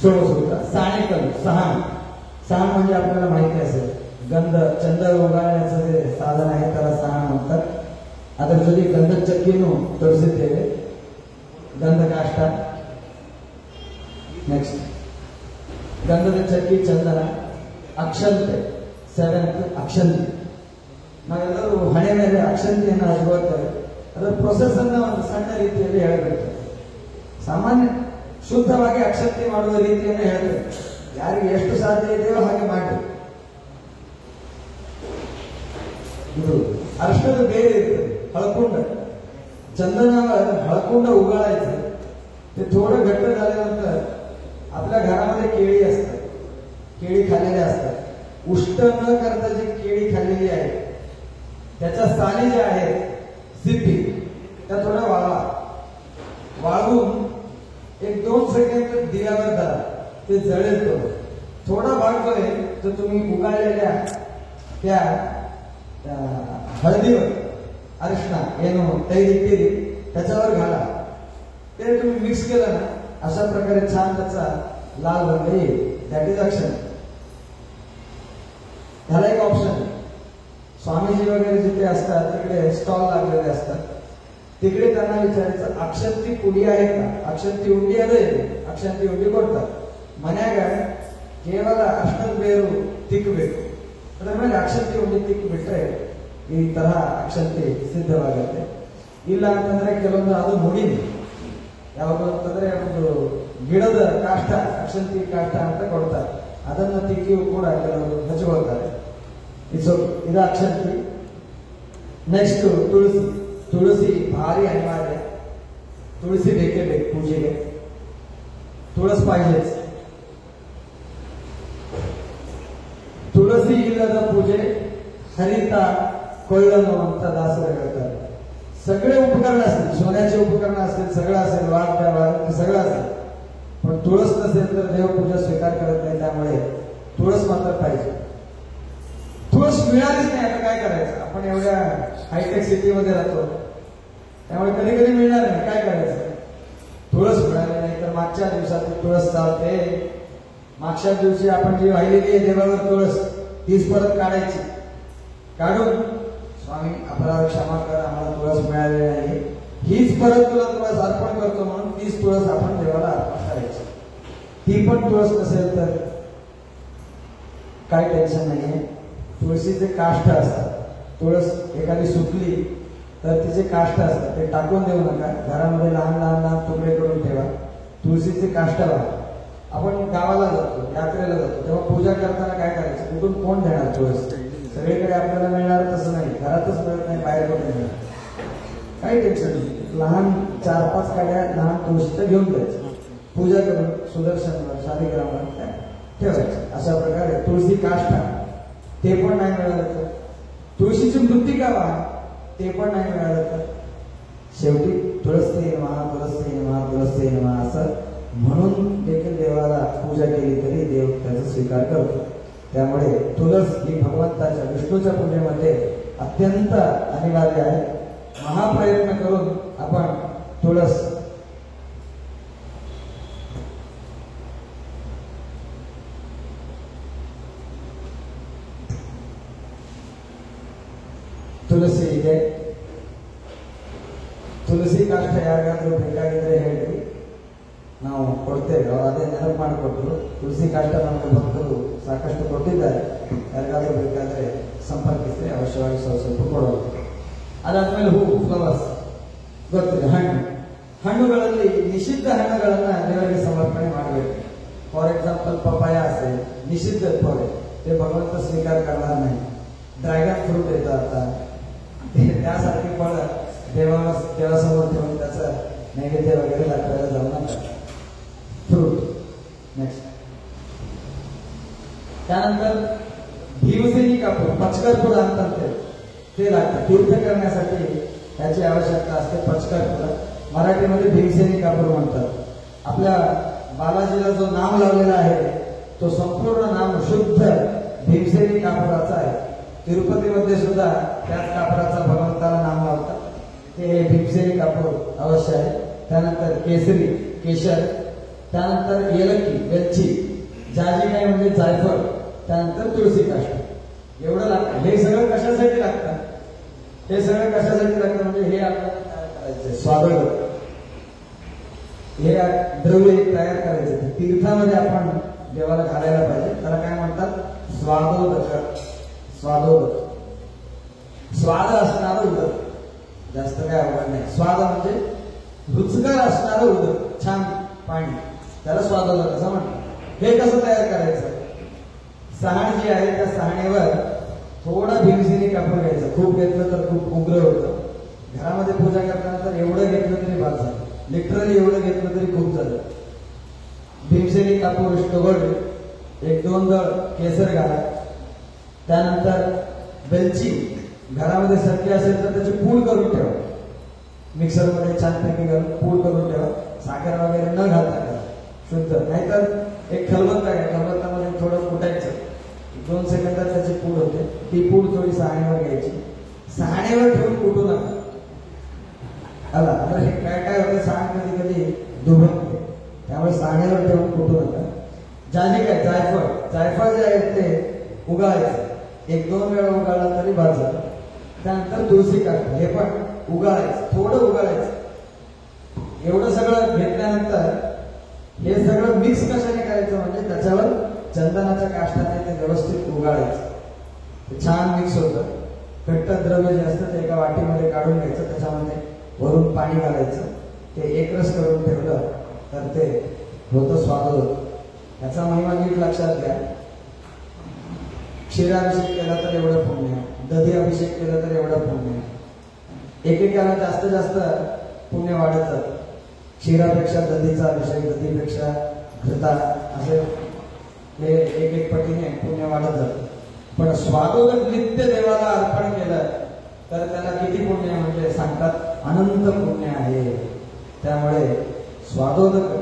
सोमसूत्र साणेकल सहान, सहान म्हणजे आपल्याला माहिती असेल गंध चंद उगाळण्याचं जे साधन आहे त्याला सहान म्हणतात. ಅದರ ಜೊತೆ ಗಂಧದ ಚಕ್ಕಿನೂ ತೋರಿಸಿದ್ದೇವೆ, ಗಂಧ ಕಾಷ್ಟ. ನೆಕ್ಸ್ಟ್ ಗಂಧದ ಚಕ್ಕಿ, ಚಂದನ, ಅಕ್ಷಂತೆ, ಸೆವೆಂತ್ ಅಕ್ಷಂತಿ. ನಾವೆಲ್ಲರೂ ಹಣೆ ಮೇಲೆ ಅಕ್ಷಂತಿಯನ್ನು ಹಚ್ಕೊಳ್ತೇವೆ. ಅದರ ಪ್ರೊಸೆಸ್ ಅನ್ನ ಒಂದು ಸಣ್ಣ ರೀತಿಯಲ್ಲಿ ಹೇಳಬೇಕು. ಸಾಮಾನ್ಯ ಶುದ್ಧವಾಗಿ ಅಕ್ಷಂತಿ ಮಾಡುವ ರೀತಿಯನ್ನು ಹೇಳಬೇಕು. ಯಾರಿಗೆ ಎಷ್ಟು ಸಾಧ್ಯ ಇದೆಯೋ ಹಾಗೆ ಮಾಡಿ. ಇದು अरशणात ಬೇರೆ इथे हळकुंड चंदनावर हळकुंड उगाळायचं. ते थोडं घट्ट झाल्यानंतर आपल्या घरामध्ये केळी असतात, केळी खाल्लेली असतात. उष्ट न करता जी केळी खाल्लेली आहे त्याच्या साली ज्या आहेत सिद्धी त्या थोड्या वाळवा, वाळवून एक 2 सेकंद दिव्यावर धरा, ते जळेल. तो थोडा भाग जो आहे तो तुम्ही उगाळलेल्या त्या हळदीवर अरशणा ಏನು तैरिಟ್ಟಿರಿ त्याच्यावर घाला. ते तुम्ही मिक्स केलं ना अशा प्रकारे छान त्याचा लाल रंग येईल. दॅट इज अक्षण. ह्याला एक ऑप्शन, स्वामीजी वगैरे जिथे असतात तिकडे स्टॉल लागलेले असतात, तिकडे त्यांना विचारायचं अक्षंती पुडी आहे का, अक्षंती ಉಂಡಿ ಅದೇ, ಅಕ್ಷಂತಿ ಉಂಡಿ ಕೊಡ್ತಾರೆ. ಮನ್ಯಾಗ ಕೇವಲ ಅರ್ಶನದ ಬೇರು ತಿಕ್ಕಬೇಕು, ಅದರ ಮೇಲೆ ಅಕ್ಷಂತಿ ಉಂಡಿ ತಿಕ್ಕಿ ಬಿಟ್ರೆ ಈ ತರ ಅಕ್ಷಂತಿ ಸಿದ್ಧವಾಗುತ್ತೆ. ಇಲ್ಲ ಅಂತಂದ್ರೆ ಕೆಲವೊಂದು ಅದು ಮುಡಿನಿ ಯಾವುದು ಅಂತಂದ್ರೆ ಒಂದು ಗಿಡದ ಕಾಷ್ಟ, ಅಕ್ಷಂತಿ ಕಾಷ್ಟ ಅಂತ ಕೊಡ್ತಾರೆ, ಅದನ್ನ ತಿಕ್ಕಿಯೂ ಕೂಡ ಕೆಲವರು ಹಚ್ಕೊಳ್ತಾರೆ. ಇದು ಅಕ್ಷಂತಿ. ನೆಕ್ಸ್ಟ್ ತುಳಸಿ. ತುಳಸಿ ಭಾರಿ ಅನಿವಾರ್ಯ, ತುಳಸಿ ಬೇಕೇ ಬೇಕು ಪೂಜೆಗೆ, ತುಳಸಿ ಪಾहिजेच. ತುಳಸಿ ಇಲ್ಲದ ಪೂಜೆ ಹರಿತ ಕೊಳ್ಳನು ಅಂತ ದಾಸರು ಹೇಳ್ತಾರೆ. सगळे उपकरण असतील, सोन्याचे उपकरण असतील, सगळं असेल, वाद्य सगळं असेल, पण तुळस नसेल तर देवपूजा स्वीकार करत नाही. त्यामुळे तुळस मात्र पाहिजे. तुळस मिळालीच नाही आता काय करायचं, आपण एवढ्या हायटेक सिटीमध्ये राहतो त्यामुळे कधी कधी मिळणार नाही, काय करायचं. तुळस मिळाली नाही तर मागच्या दिवसात तुळस चालते. मागच्या दिवशी आपण जी वाहिलेली आहे देवावर तुळस, तीच परत काढायची. काढून स्वामी अपराध क्षमा कर, आम्हाला तुळस मिळालेली नाही, हीच परत तुला तुळस अर्पण करतो म्हणून तीच तुळस आपण देवाला अर्पण करायची. ती पण तुळस नसेल तर काय टेन्शन नाहीये. तुळशीचे काष्ठ असतात, तुळस एखादी सुकली तर तिचे काष्ठ असतात, ते टाकून देऊ नका, घरामध्ये लहान लहान लहान तुकडे करून ठेवा. तुळशीचे काष्ठ लावा. आपण गावाला जातो, यात्रेला जातो, तेव्हा पूजा करताना काय करायचं, कुठून कोण देणार तुळस, सगळीकडे आपल्याला मिळणार तसं नाही, घरातच मिळत नाही, बाहेर कुठे मिळणार, काही टेन्शन नाही. लहान 4-5 काड्या लहान तुळशीच्या घेऊन जायचं, पूजा करून सुदर्शनवर शालिग्रामवर ठेवायचं. अशा प्रकारे तुळशी काष्ठा ते पण नाही मिळालं तर, तुळशीची मृत्तिका ते पण नाही मिळालं तर शेवटी तुळसते नमः, तुळसते नमः, तुळसते नमः असं म्हणून देखील देवाला पूजा केली तरी देव त्याचा स्वीकार करतो. त्यामुळे तुळस ही भगवंताच्या विष्णूच्या पूजेमध्ये अत्यंत अनिवार्य आहे. महाप्रयत्न करून आपण तुळस ತುಳಸಿ ಇದೆ. ತುಳಸಿ ಕಾಷ್ಟ ಯಾರಿಗಾದ್ರೂ ಬೇಕಾಗಿದ್ರೆ ಹೇಳಿ, ನಾವು ಕೊಡ್ತೇವೆ. ಅವರು ಅದೇ ನೆನಪು ಮಾಡಿಕೊಟ್ರು. ತುಳಸಿ ಕಾಷ್ಟ ನಮಗೆ ಭಕ್ತರು ಸಾಕಷ್ಟು ಕೊಟ್ಟಿದ್ದಾರೆ, ಯಾರಿಗಾದ್ರೂ ಬೇಕಾದ್ರೆ ಸಂಪರ್ಕಿಸಿ, ಅವಶ್ಯವಾಗಿ ಸ್ವಲ್ಪ ಕೊಡೋದು. ಅದಾದ್ಮೇಲೆ ಹೂವು, ಫ್ಲವರ್ಸ್ ಗೊತ್ತಿದೆ. ಹಣ್ಣುಗಳಲ್ಲಿ ನಿಷಿದ್ಧ ಹಣ್ಣುಗಳನ್ನ ದೇವರಿಗೆ ಸಮರ್ಪಣೆ ಮಾಡಬೇಕು. फॉर एक्झाम्पल पपाया असेल, निषिद्ध फळ, ते भगवंत स्वीकार करणार नाही. ड्रॅगन फ्रूट येतं आता, त्यासारखी फळ देवासमोर ठेवून त्याचं नैवेद्य वगैरे दाखवायला जाऊ नका. फ्रूट. नेक्स्ट. त्यानंतर भीमसेनी कापूर, पचकर्पूर आणतात ते लागतात तीर्थ करण्यासाठी. त्याची आवश्यकता असते. पचकर्पूर मराठीमध्ये भीमसेनी कापूर म्हणतात. आपल्या बालाजीला जो नाम लावलेला आहे तो संपूर्ण नाम शुद्ध भीमसेनी कापुराचा आहे. तिरुपतीमध्ये सुद्धा त्याच कापराचा भगवंताला नाम लावतात. ते भीमसेनी कापूर अवश्य आहे. त्यानंतर केसरी, केशर, त्यानंतर येलक्की, वेलची, जाजिकाई म्हणजे जायफळ, त्यानंतर तुळशी काष्ट. एवढं लागतं. हे सगळं कशासाठी लागतं? हे सगळं कशासाठी लागतं म्हणजे हे आपल्याला तयार करायचं स्वागत. हे द्रव्य तयार करायचे तीर्थामध्ये आपण देवाला घालायला पाहिजे. त्याला काय म्हणतात? स्वादोदक. स्वादोदक, स्वाद असणारं उदक. जास्त काय अवघड नाही. स्वाद म्हणजे रुचकर असणारं उदक, छान पाणी, त्याला स्वादोदक असं म्हणतात. हे कसं तयार करायचं? सहाण जी आहे त्या सहाणीवर थोडा भीमसेनी कापूर घ्यायचा. खूप घेतलं तर खूप उग्र होतं. घरामध्ये पूजा करताना एवढं घेतलं तरी बाद झालं. लिटरली एवढं घेतलं तरी खूप झालं. भीमसेनी कापूर, स्टोगड, 1-2 दळ केसर घाला. त्यानंतर वेलची, घरामध्ये सत्य असेल तर त्याची पूड करून ठेवा. मिक्सरमध्ये छानपैकी घालून पूड करून ठेवा. साखर वगैरे न घालता करा, शुद्ध. नाहीतर एक खलबत्ता आहे, खलबत्तामध्ये थोडं कुटायचं, 2 सेकंदात त्याची पूड होते. ती पूड थोडी सहाणीवर घ्यायची. सहाणीवर ठेवून कुटू नका. आला तर हे काय होतं, सहाण कधी कधी दुभते, त्यामुळे सहाणीवर ठेवून कुटू नका. जाजिकाई, जायफळ, जायफळ जे आहे ते उगाळायचं. 1-2 वेळा उगाळला तरी बाद झालं. त्यानंतर तुळशी काष्ट, हे पण उगाळायचं, थोडं उगाळायचं. एवढं सगळं घेतल्यानंतर हे सगळं मिक्स कशाने करायचं म्हणजे त्याच्यावर चंदनाच्या काष्टाने ते व्यवस्थित उगाळायचं. ते छान मिक्स होतं. घट्ट द्रव्य जे असतं ते एका वाटीमध्ये काढून घ्यायचं. त्याच्यामध्ये वरून पाणी घालायचं. ते एकरस करून ठेवलं तर ते होतं स्वादोदक. याचा महिमा नीट लक्षात घ्या. क्षीराभिषेक केला तर एवढं पुण्य, दधी अभिषेक केला तर एवढं पुण्य. एकेकाला जास्त जास्त पुण्य वाढत जातं. क्षीरापेक्षा दधीचा अभिषेक, दधीपेक्षा घृता, असे हे एक पटीने पुण्य वाढत जातं. पण स्वादोदक नित्य देवाला अर्पण केलं तर त्याला किती पुण्य म्हणजे सांगतात अनंत पुण्य आहे. त्यामुळे स्वादोदक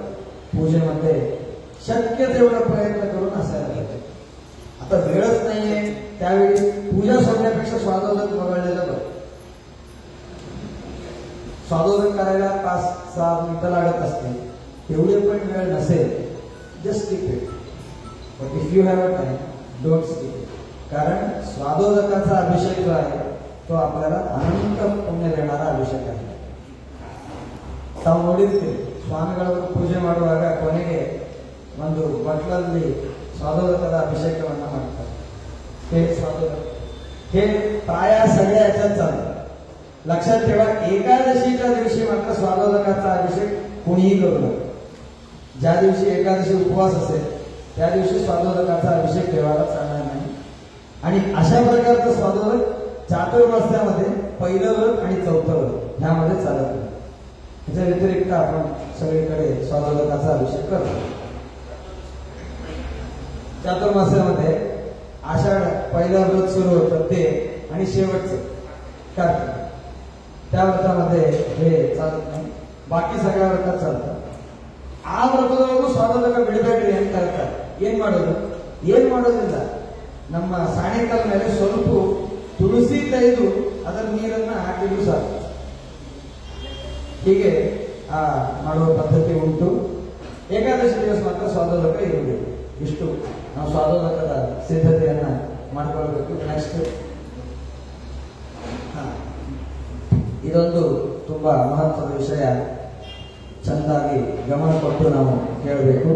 पूजेमध्ये शक्य तेवढा प्रयत्न करून असायला पाहिजे. आता वेळच नाहीये त्यावेळी पूजा सोडण्यापेक्षा स्वादोदक वगळलेलं बरं. स्वादोदक करायला 5-6 मिनिटं लागत असते. तेवढे पण वेळ नसेल, just skip it. But if you have a time, don't skip it. कारण स्वादोदकाचा अभिषेक जो आहे तो आपल्याला अनंत पुण्य देणारा ಅಭಿಷೇಕ आहे. ತಾವು ನೋಡಿರ್ತೀರಿ ಸ್ವಾಮಿಗಳವರು ಪೂಜೆ ಮಾಡುವಾಗ ಕೊನೆಗೆ ಒಂದು ಬಟ್ಲಲ್ಲಿ स्वादोदकाचा अभिषेकವನ್ನು ಮಾಡ್ತಾರೆ. हे प्राय सगळ्या याच्यात चालतं. लक्षात ठेवा, एकादशीच्या दिवशी मात्र स्वादोदकाचा अभिषेक कोणीही करू नका. ज्या दिवशी एकादशी उपवास असेल त्या दिवशी स्वादोदकाचा अभिषेक देवाला चालणार नाही. आणि अशा प्रकारचं स्वादोदक चातुर्मास्यामध्ये पहिलं व्रत आणि चौथं व्रत ह्यामध्ये चालत नाही. त्याच्या व्यतिरिक्त आपण सगळीकडे स्वादोदकाचा अभिषेक करतो. चातुर्मास्यामध्ये आषाढ पहिलं व्रत सुरू होतं ते आणि शेवटचं कार्तिक, त्या व्रतामध्ये हे चालत नाही. बाकी सगळ्या व्रतात चालतं. ಆ ವ್ರತದೊಳಗೂ ಸ್ವಾದೋದಕ ಬಿಡಬೇಡ್ರಿ ಅಂತ ಹೇಳ್ತಾರೆ. ಏನ್ ಮಾಡೋದಿಲ್ಲ. ನಮ್ಮ ಸಾಣಿಕಲ್ ಮೇಲೆ ಸ್ವಲ್ಪ ತುಳಸಿ ತೆಗೆದು ಅದರ ನೀರನ್ನ ಹಾಕಿದ್ರು ಸಾಕು. ಹೀಗೆ ಮಾಡುವ ಪದ್ಧತಿ ಉಂಟು. ಏಕಾದಶಿ ದಿವಸ ಮಾತ್ರ ಸ್ವಾದೋದಕ ಇರಬೇಕು. ಇಷ್ಟು ನಾವು ಸ್ವಾದೋದಕದ ಸಿದ್ಧತೆಯನ್ನ ಮಾಡ್ಕೊಳ್ಬೇಕು. ನೆಕ್ಸ್ಟ್, ಇದೊಂದು ತುಂಬಾ ಮಹತ್ವದ ವಿಷಯ. ಚಂದಾಗಿ ಗಮನ ಕೊಟ್ಟು ನಾವು ಕೇಳಬೇಕು.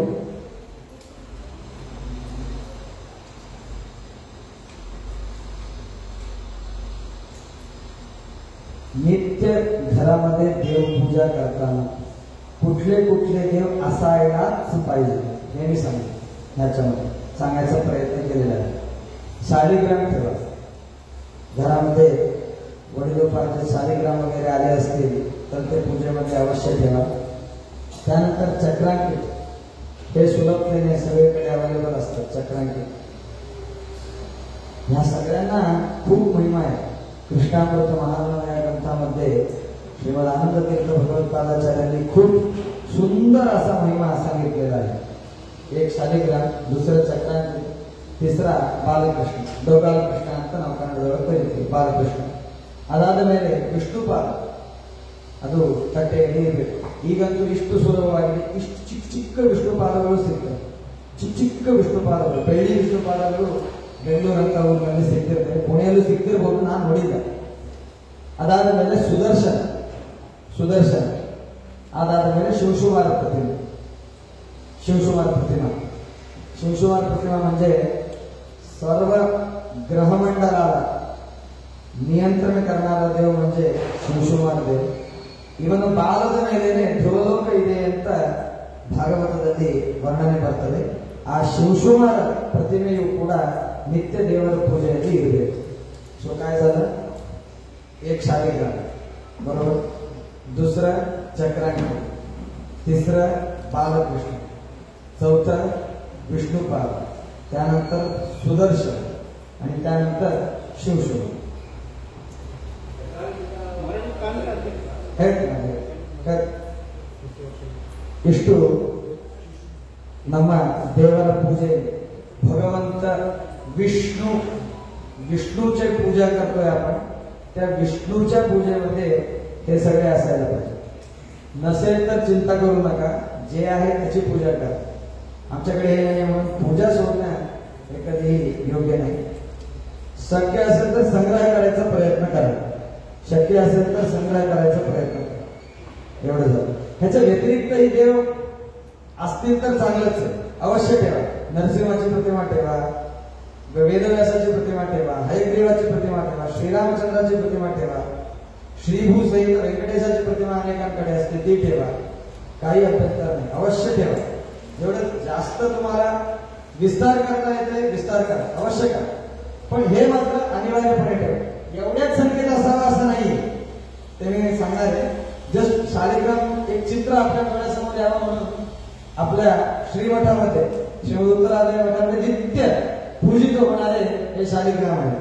नित्य घरामध्ये देवपूजा करताना कुठले कुठले देव असायलाच पाहिजे हे मी सांगतो. ह्याच्यामध्ये सांगायचा प्रयत्न केलेला आहे. शालिग्राम ठेवा घरामध्ये. वडिलोपार्जित शालिग्राम वगैरे आले असतील तर ते पूजेमध्ये अवश्य ठेवा. त्यानंतर चक्रांकित हे सुलभतेने सगळीकडे अवेलेबल असतात. चक्रांकित ह्या सगळ्यांना खूप महिमा आहे. कृष्णामृत महात्मा या ग्रंथामध्ये श्रीमद आनंद तीर्थ भगवत्पादाचार्यांनी खूप सुंदर असा महिमा सांगितलेला आहे. एक शालिग्राम, दुसरं चक्रांकित, तीसरा ಬಾಲಕೃಷ್ಣ. ಡೋಗಾಲಕೃಷ್ಣ ಅಂತ ನಾವು ಕನ್ನಡದೊಳಗೆ ಕರೀತೀವಿ. ಬಾಲಕೃಷ್ಣ ಅದಾದ ಮೇಲೆ ವಿಷ್ಣುಪಾದ, ಅದು ತಟ್ಟೆಯಲ್ಲಿ ಇರಬೇಕು. ಈಗಂತೂ ಇಷ್ಟು ಸುಲಭವಾಗಿದೆ, ಇಷ್ಟು ಚಿಕ್ಕ ಚಿಕ್ಕ ವಿಷ್ಣುಪಾದಗಳು ಸಿಗ್ತವೆ. ಚಿಕ್ಕ ಚಿಕ್ಕ ವಿಷ್ಣುಪಾದಗಳು, ಬೆಳ್ಳಿ ವಿಷ್ಣುಪಾದಗಳು ಬೆಂಗಳೂರು ಅಂತ ಊರಿನಲ್ಲಿ ಸಿಗ್ತಿರ್ತವೆ, ಪುಣೆಯಲ್ಲೂ ಸಿಗ್ತಿರ್ಬೋದು, ನಾನು ನೋಡಿಲ್ಲ. ಅದಾದ ಮೇಲೆ ಸುದರ್ಶನ, ಅದಾದ ಮೇಲೆ ಶಿವಶುಮಾರ ಪ್ರತಿಮೆ. शिवशुमार प्रतिमा म्हणजे सर्व ग्रहमंडलाला नियंत्रण करणारा देव म्हणजे ಶಿವಶುಮಾರ ದೇವ. ಇವನು ಬಾಲದ ಮೇಲೇನೆ ಧ್ರುವಲೋಕ ಇದೆ ಅಂತ ಭಾಗವತದಲ್ಲಿ ವರ್ಣನೆ ಬರ್ತದೆ. ಆ ಶಿವಶುಮಾರ ಪ್ರತಿಮೆಯು ಕೂಡ ನಿತ್ಯ ದೇವರ ಪೂಜೆಯಲ್ಲಿ ಇರಬೇಕು. सो काय झालं, एक शालिग्राम बरोबर, दुसरं चक्रांकित, तिसरं बालकृष्ण, चौथं विष्णुपाद, त्यानंतर सुदर्शन आणि त्यानंतर शिवशुमार. ಇಷ್ಟು ನಮ್ಮ ದೇವರ ಪೂಜೆ. भगवंत विष्णूची पूजा करतोय आपण, त्या विष्णूच्या पूजेमध्ये हे सगळे असायला पाहिजे. नसेल तर चिंता करू नका, जे आहे त्याची पूजा करा. आमच्याकडे हे नाही म्हणून पूजा सोडणं हे कधीही योग्य नाही. शक्य असेल तर संग्रह करायचा प्रयत्न करा, शक्य असेल तर संग्रह करायचा प्रयत्न करा. एवढं झालं. ह्याच्या व्यतिरिक्तही देव असतील तर चांगलंच आहे, अवश्य ठेवा. नरसिंहाची प्रतिमा ठेवा, वेदव्यासाची प्रतिमा ठेवा, हयग्रीवाची प्रतिमा ठेवा, श्रीरामचंद्राची प्रतिमा ठेवा, श्रीभू सहित व्यंकटेशाची प्रतिमा अनेकांकडे असते ती ठेवा. काही अभ्यंतर नाही, अवश्य ठेवा. जेवढं जास्त तुम्हाला विस्तार करता येते विस्तार करा, अवश्य करा. पण हे मात्र अनिवार्यपणे ठेवा. एवढ्याच संख्येत असावा असं नाही ते मी सांगणार आहे. जस्ट शालिग्राम एक चित्र आपल्या डोळ्यासमोर यावं म्हणून आपल्या श्रीमठामध्ये, शिवदत्तराय मठामध्ये नित्य पूजित होणारे हे शालिग्राम आहे.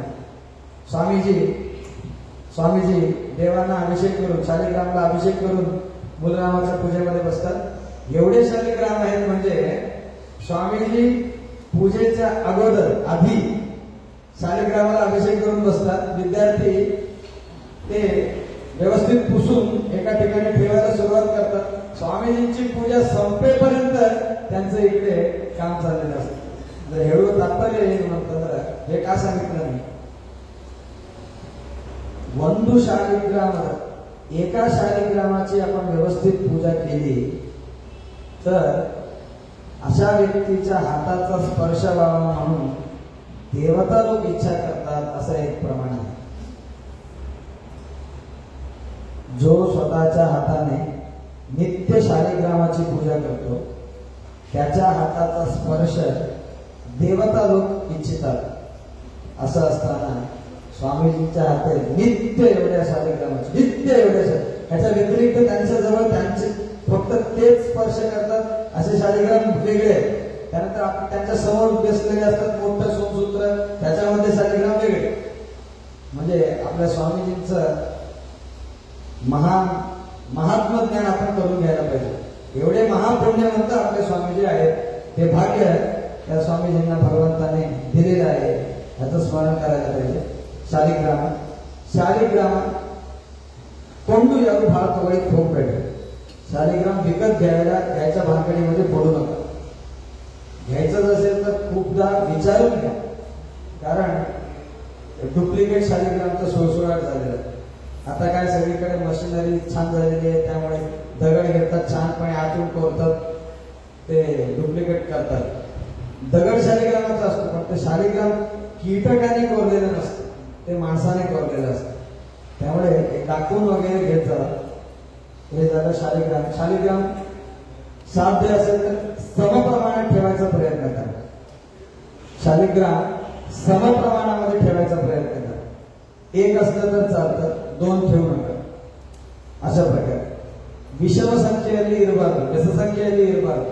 स्वामीजी देवांना अभिषेक करून, शालिग्रामला अभिषेक करून मूलरामाच्या पूजेमध्ये बसतात. एवढे शालिग्राम आहेत म्हणजे स्वामीजी पूजेच्या अगोदर आधी शालिग्रामाला अभिषेक करून बसतात. विद्यार्थी ते व्यवस्थित पुसून एका ठिकाणी ठेवायला सुरुवात करतात. स्वामीजींची पूजा संपेपर्यंत त्यांचं इकडे काम चाललेलं असतं. जर एवढं तात्पर्य येईल म्हणतात हे का सांगितलं नाही. ಒಂದು शालिग्रामದ एका शालिग्रामाची आपण व्यवस्थित पूजा केली तर अशा व्यक्तीच्या हाताचा स्पर्श व्हावा म्हणून देवता लोक इच्छा करतात, असं एक प्रमाण आहे. जो स्वतःच्या हाताने नित्य शालिग्रामाची पूजा करतो त्याच्या हाताचा स्पर्श देवता लोक इच्छितात. असं असताना स्वामीजींच्या हातात नित्य एवढ्या शालिग्रामाची, नित्य एवढ्या, ह्याच्या व्यतिरिक्त त्यांच्या जवळ त्यांचे फक्त तेच स्पर्श करतात असे शालिग्राम वेगळे आहेत. त्यानंतर त्यांच्या समोर बसलेले असतात मोठं सोमसूत्र, त्याच्यामध्ये शालिग्राम वेगळे. म्हणजे आपल्या स्वामीजींचं महात्म ज्ञान आपण करून घ्यायला पाहिजे. एवढे महापुण्यवंत आपले स्वामीजी आहेत, ते भाग्य त्या स्वामीजींना भगवंताने दिलेलं आहे, याचं स्मरण करायला पाहिजे. शालिग्राम कोंडू यावर फार तवळीत होऊन शालिग्राम विकत घ्यायच्या भानगडीमध्ये पडू नका. घ्यायचं असेल तर खूपदा विचारून घ्या, कारण डुप्लिकेट शालिग्रामचं सुळसुळाट झालेलं आहे. आता काय सगळीकडे मशिनरी छान झालेली आहे, त्यामुळे दगड घेतात, छानपणे आतून कोरतात, ते डुप्लिकेट करतात. दगड शालिग्रामाचा असतो, पण ते शालिग्राम कीटकाने कोरलेलं नसतं, ते माणसाने कोरलेलं असतं. त्यामुळे दाखवून वगैरे घ्यायचं. हे झालं शालिग्राम साध्य असेल तर समप्रमाणात ठेवायचा प्रयत्न करा. शालिग्राम समप्रमाणामध्ये ठेवायचा प्रयत्न करा. एक असलं तर चालतं, दोन ठेवू नका. अशा प्रकारे ವಿಷಮ ಸಂಖ್ಯೆಯಲ್ಲಿ ಇರಬಾರ್ದು, ಬೆಸ ಸಂಖ್ಯೆಯಲ್ಲಿ ಇರಬಾರ್ದು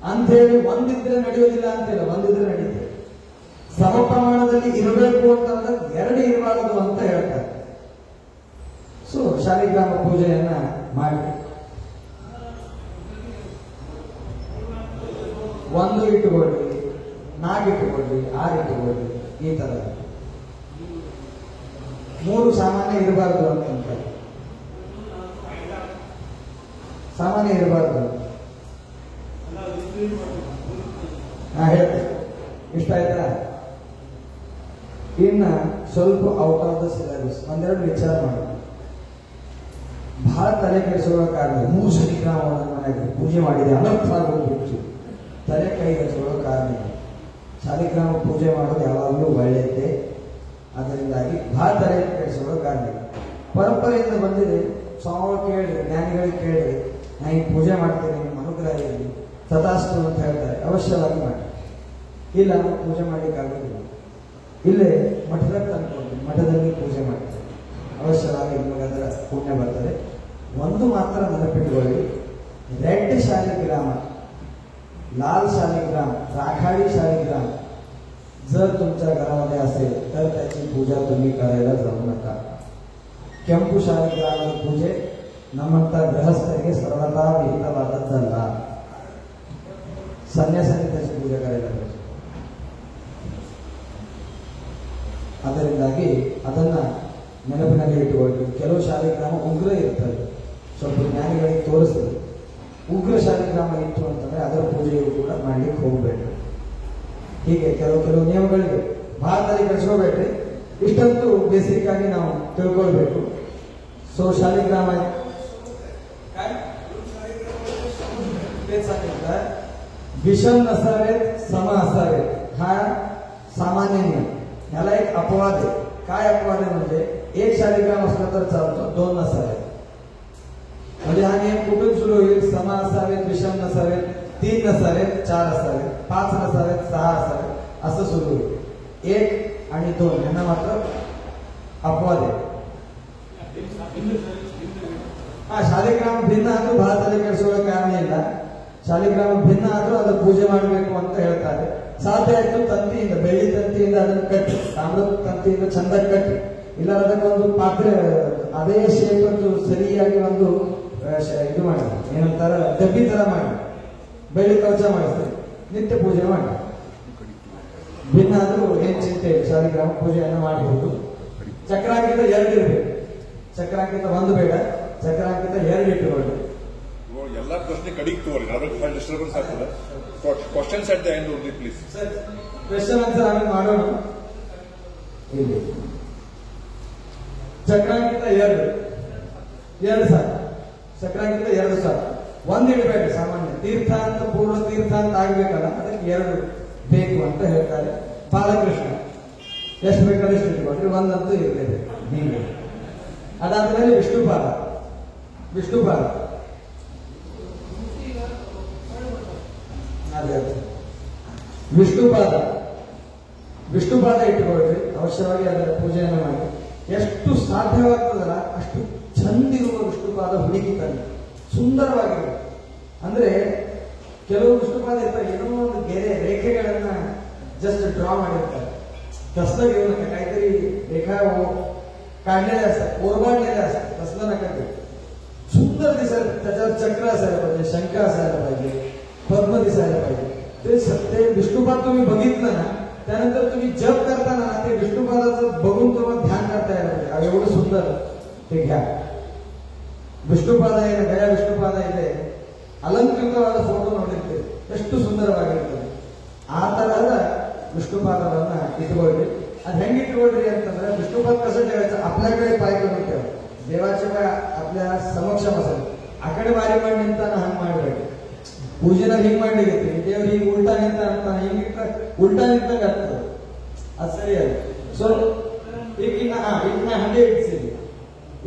ಅಂತ ಹೇಳಿ ಒಂದಿದ್ರೆ ನಡೆಯೋದಿಲ್ಲ ಅಂತಿಲ್ಲ, ಒಂದಿದ್ರೆ ನಡೀತದೆ. ಸಮ ಪ್ರಮಾಣದಲ್ಲಿ ಇರಬೇಕು ಅಂತಂದ್ರೆ ಎರಡು ಇರಬಾರದು ಅಂತ ಹೇಳ್ತಾರೆ. ಸೊ ಶಾಲಿಗ್ರಾಮ ಪೂಜೆಯನ್ನ ಮಾಡಿ ಒಂದು ಇಟ್ಟುಕೊಳ್ಳಿ, 4 ಇಟ್ಟುಕೊಳ್ಳಿ, 6 ಇಟ್ಟುಕೊಳ್ಳಿ, ಈ ತರ 3 ಸಾಮಾನ್ಯ ಇರಬಾರ್ದು ಅಂತ ಸಾಮಾನ್ಯ ಇರಬಾರ್ದು. ಹೇಳ್ತೇನೆ, ಇಷ್ಟ ಆಯ್ತಾ? ಇನ್ನ ಸ್ವಲ್ಪ ಔಟ್ ಆಫ್ ದ ಸಿಲೆಬಸ್ ಒಂದೆರಡು ವಿಚಾರ ಮಾಡಿ. ಬಹಳ ತಲೆ ಕೆಡಿಸುವ ಕಾರಣ 3 ಶಾಲಿಗ್ರಾಮವನ್ನು ಮನೆಗೆ ಪೂಜೆ ಮಾಡಿದೆ, ಅನರ್ಥ ಆಗೋಗ್ಬಿಟ್ಟು ತಲೆ ಕೈ ಕೆಡಿಸುವ ಕಾರಣ. ಶಾಲಿಗ್ರಾಮ ಪೂಜೆ ಮಾಡೋದು ಯಾವಾಗಲೂ ಒಳ್ಳೆಯದೇ. ಅದರಿಂದಾಗಿ ಬಹಳ ತಲೆ ಕೆಡಿಸುವ ಕಾರಣ. ಪರಂಪರೆಯಿಂದ ಬಂದಿದೆ. ಸ್ವಾಮಿಗಳು ಕೇಳಿದ್ರೆ, ಜ್ಞಾನಿಗಳಿಗೆ ಕೇಳಿದ್ರೆ, ನಾ ಈ ಪೂಜೆ ಮಾಡ್ತೇನೆ, ನಿಮ್ಮ ಅನುಗ್ರಹ ಇರಲಿ, ತಥಾಸ್ತು ಅಂತ ಹೇಳ್ತಾರೆ. ಅವಶ್ಯವಾಗಿ ಮಾಡಿ. ಇಲ್ಲ ನಾವು ಪೂಜೆ ಮಾಡಲಿಕ್ಕಾಗೋದಿಲ್ಲ, ಇಲ್ಲೇ ಮಠದಲ್ಲಿ ತಂದ್ಕೊಂಡು ಮಠದಲ್ಲಿ ಪೂಜೆ ಮಾಡ್ತೇವೆ, ಅವಶ್ಯವಾಗಿ ನಿಮಗೆ ಅದರ ಪುಣ್ಯ ಬರ್ತದೆ. ಒಂದು ಮಾತ್ರ ನೆನಪಿಟ್ಕೊಳ್ಳಿ, रेड शालिग्राम, लाल शालिग्राम, राखाडी शालिग्राम जर तुमच्या घरामध्ये असेल तर त्याची पूजा तुम्ही करायला जाऊ नका. ಕೆಂಪು ಶಾಲಿಗ್ರಾಮದ ಪೂಜೆ ನಮ್ಮಂತ ಗೃಹಸ್ಥರಿಗೆ ಸರ್ವದಾ ವಿಹಿತವಾದದ್ದಲ್ಲ. ಸನ್ಯಾಸನಿಗೆ त्याची ಪೂಜೆ करायला पाहिजे. ಅದರಿಂದಾಗಿ ಅದನ್ನ ನೆನಪಿನಲ್ಲಿ ಇಟ್ಟುಕೊಳ್ಳಿ. ಕೆಲವು ಶಾಲಿಗ್ರಾಮ ಉಗ್ರ ಇರ್ತದೆ, ಸ್ವಲ್ಪ ಜ್ಞಾನಿಗಳಿಗೆ ತೋರಿಸ್ತದೆ. ಉಗ್ರ ಶಾಲಿಗ್ರಾಮ ಇತ್ತು ಅಂತಂದ್ರೆ ಅದರ ಪೂಜೆಯು ಕೂಡ ಮಾಡ್ಲಿಕ್ಕೆ ಹೋಗ್ಬೇಕು. ಹೀಗೆ ಕೆಲವು ನಿಯಮಗಳಿವೆ. ಭಾರತದಲ್ಲಿ ಕಳಿಸ್ಕೋಬೇಡ್ರಿ, ಇಷ್ಟಂತೂ ಬೇಸಿಕ್ ಆಗಿ ನಾವು ತಿಳ್ಕೊಳ್ಬೇಕು. ಸೊ शालिग्राम काय तेच सांगितलं, विषम नसावेत, सम असावेत, हा सामान्य नियम. याला एक अपवाद आहे. काय अपवाद आहे म्हणजे एक शालिग्राम असला तर चालतो, 2 नसावेत. म्हणजे हा नियम कुठून सुरू होईल? सम असावेत, विषम नसावेत, 3 नसावेत, 4 असावेत, 5 नसावेत, 6 असावेत, असं सुरू होईल. 1 आणि 2 यांना मात्र अपवाद आहे. ಶಾಲಿಗ್ರಾಮ ಭಿನ್ನ ಆದ್ರೂ ಭಾರತದಲ್ಲಿ ಕೆಡಿಸುವ ಕಾರಣ ಇಲ್ಲ. ಶಾಲಿಗ್ರಾಮ ಭಿನ್ನ ಆದ್ರೂ ಅದನ್ನು ಪೂಜೆ ಮಾಡಬೇಕು ಅಂತ ಹೇಳ್ತಾರೆ. ಸಾಧ್ಯ ಆಯ್ತು ತಂತಿಯಿಂದ, ಬೆಳ್ಳಿ ತಂತಿಯಿಂದ ಅದನ್ನು ಕಟ್ಟಿ, ತಾಮ್ರದ ತಂತಿಯಿಂದ ಚಂದ ಕಟ್ಟಿ, ಇಲ್ಲ ಅದಕ್ಕೊಂದು ಪಾತ್ರೆ ಅದೇ ಶೇಪ್ ಒಂದು ಸರಿಯಾಗಿ ಒಂದು ಇದು ಮಾಡಿ, ಏನಂತಾರ ಡಬ್ಬಿ ತರ ಮಾಡಿ, ಬೆಳ್ಳಿ ಕವಚ ಮಾಡಿಸ್ತಾರೆ, ನಿತ್ಯ ಪೂಜೆ ಮಾಡಿ. ಭಿನ್ನ ಆದ್ರೂ ಏನ್ ಚಿಂತೆ ಇಲ್ಲ, ಶಾಲಿಗ್ರಾಮ ಪೂಜೆಯನ್ನು ಮಾಡಬಹುದು. ಚಕ್ರಾಂಕಿತ 2 ಇರಬೇಕು, ಚಕ್ರಾಂಕಿತ 1 ಬೇಡ, ಚಕ್ರಾಂಕಿತ 2 ಇಟ್ಟುಕೊಳ್ಳಿ. ಎಲ್ಲ ಪ್ರಶ್ನೆ ಕಡಿಗೆ ತೋರಿ, ಅದಕ್ಕೆ ಡಿಸ್ಟರ್ಬೆನ್ಸ್ ಆಗ್ತದೆ. Questions at the end only please. Sir question answer ಆಮೇಲೆ ಮಾಡೋಣ. ಇಲ್ಲಿ ಚಕ್ರಾಂಕಿತ 2 ಸಾಕು, ಚಕ್ರಾಂಕಿತ 2 ಸಾಕು, 1 ಇಡಬೇಡಿ. ಸಾಮಾನ್ಯ ತೀರ್ಥ ಅಂತ, ಪೂರ್ಣ ತೀರ್ಥ ಅಂತ ಆಗ್ಬೇಕಲ್ಲ, ಅದಕ್ಕೆ 2 ಬೇಕು ಅಂತ ಹೇಳ್ತಾರೆ. ಬಾಲಕೃಷ್ಣ ಎಷ್ಟು ಬೇಕಾದ್ರೆ ಎಷ್ಟು ಇಟ್ಕೊಂಡ್ರಿ, 1 ಅಂತೂ ಇರಲೇಬೇಕು. ಹೀಗೆ ಅದಾದ್ಮೇಲೆ ವಿಷ್ಣುಪಾದ ವಿಷ್ಣುಪಾದ ಇಟ್ಟುಕೊಳ್ರಿ. ಅವಶ್ಯವಾಗಿ ಅದರ ಪೂಜೆಯನ್ನು ಮಾಡಿ. ಎಷ್ಟು ಸಾಧ್ಯವಾಗ್ತದಲ್ಲ ಅಷ್ಟು ಚಂದಿರುವ ವಿಷ್ಣುಪಾದ ಹುಡುಕಿತಾನೆ, ಸುಂದರವಾಗಿರುತ್ತೆ. ಅಂದ್ರೆ ಕೆಲವು ವಿಷ್ಣುಪಾದ ಇರ್ತಾರೆ, ಏನೋ ಒಂದು ಗೆರೆ ರೇಖೆಗಳನ್ನ जस्ट ड्रॉ ಮಾಡಿರ್ತಾರೆ. तसलं घेऊ नका, काहीतरी रेखा काढलेल्या असतात, ओरबाडलेल्या असतात, तसलं नका घेऊ. सुंदर दिसायला, त्याच्यावर चक्र असायला पाहिजे, शंख असायला पाहिजे, पद्म दिसायला पाहिजे. ते विष्णुपाद तुम्ही बघितलं ना, त्यानंतर तुम्ही जप करताना ते विष्णुपादाचं बघून तुम्हाला ध्यान करता यायला पाहिजे. एवढं सुंदर ते घ्या. ವಿಷ್ಣುಪಾದ ಏನು, ಗಯ ವಿಷ್ಣುಪಾದ ಇದೆ, ಅಲಂಕೃತವಾದ ಫೋಟೋ ನೋಡಿರ್ತೇವೆ, ಎಷ್ಟು ಸುಂದರವಾಗಿರ್ತದೆ. ಆ ತರಹದ विष्णुपादावरನ್ನ इटुಕೊಳ್ಳಿ. ಅದು ಹೆಂಗೆ इटुಕೊಳ್ಳ್ರಿ ಅಂತಂದ್ರೆ, विष्णुपाद कसं ठेवायचं, आपल्याकडे पाय करून ठेवा, देवाच्या पाय आपल्या समक्ष असेल, आकडे बारी ಮಾಡಿ ನಿಂತಾನ ಹಂಗೆ ಮಾಡಬೇಡಿ. ಪೂಜೆನ ಹಿಂಗೆ ಮಾಡ್ಲಿಕ್ಕೆ ದೇವ್ರು ಹಿಂಗೆ ಉಲ್ಟಾ ನಿಂತ ಅಂತಾನೆ, ಹಿಂಗಿಟ್ಟ ಉಲ್ಟಾ ನಿಂತಾಗ ಆಗ್ತದೆ, ಅದು ಸರಿಯಲ್ಲ. ಸೊ ಈಗ ಹಂಗೆ ಇಡ್ತೀವಿ.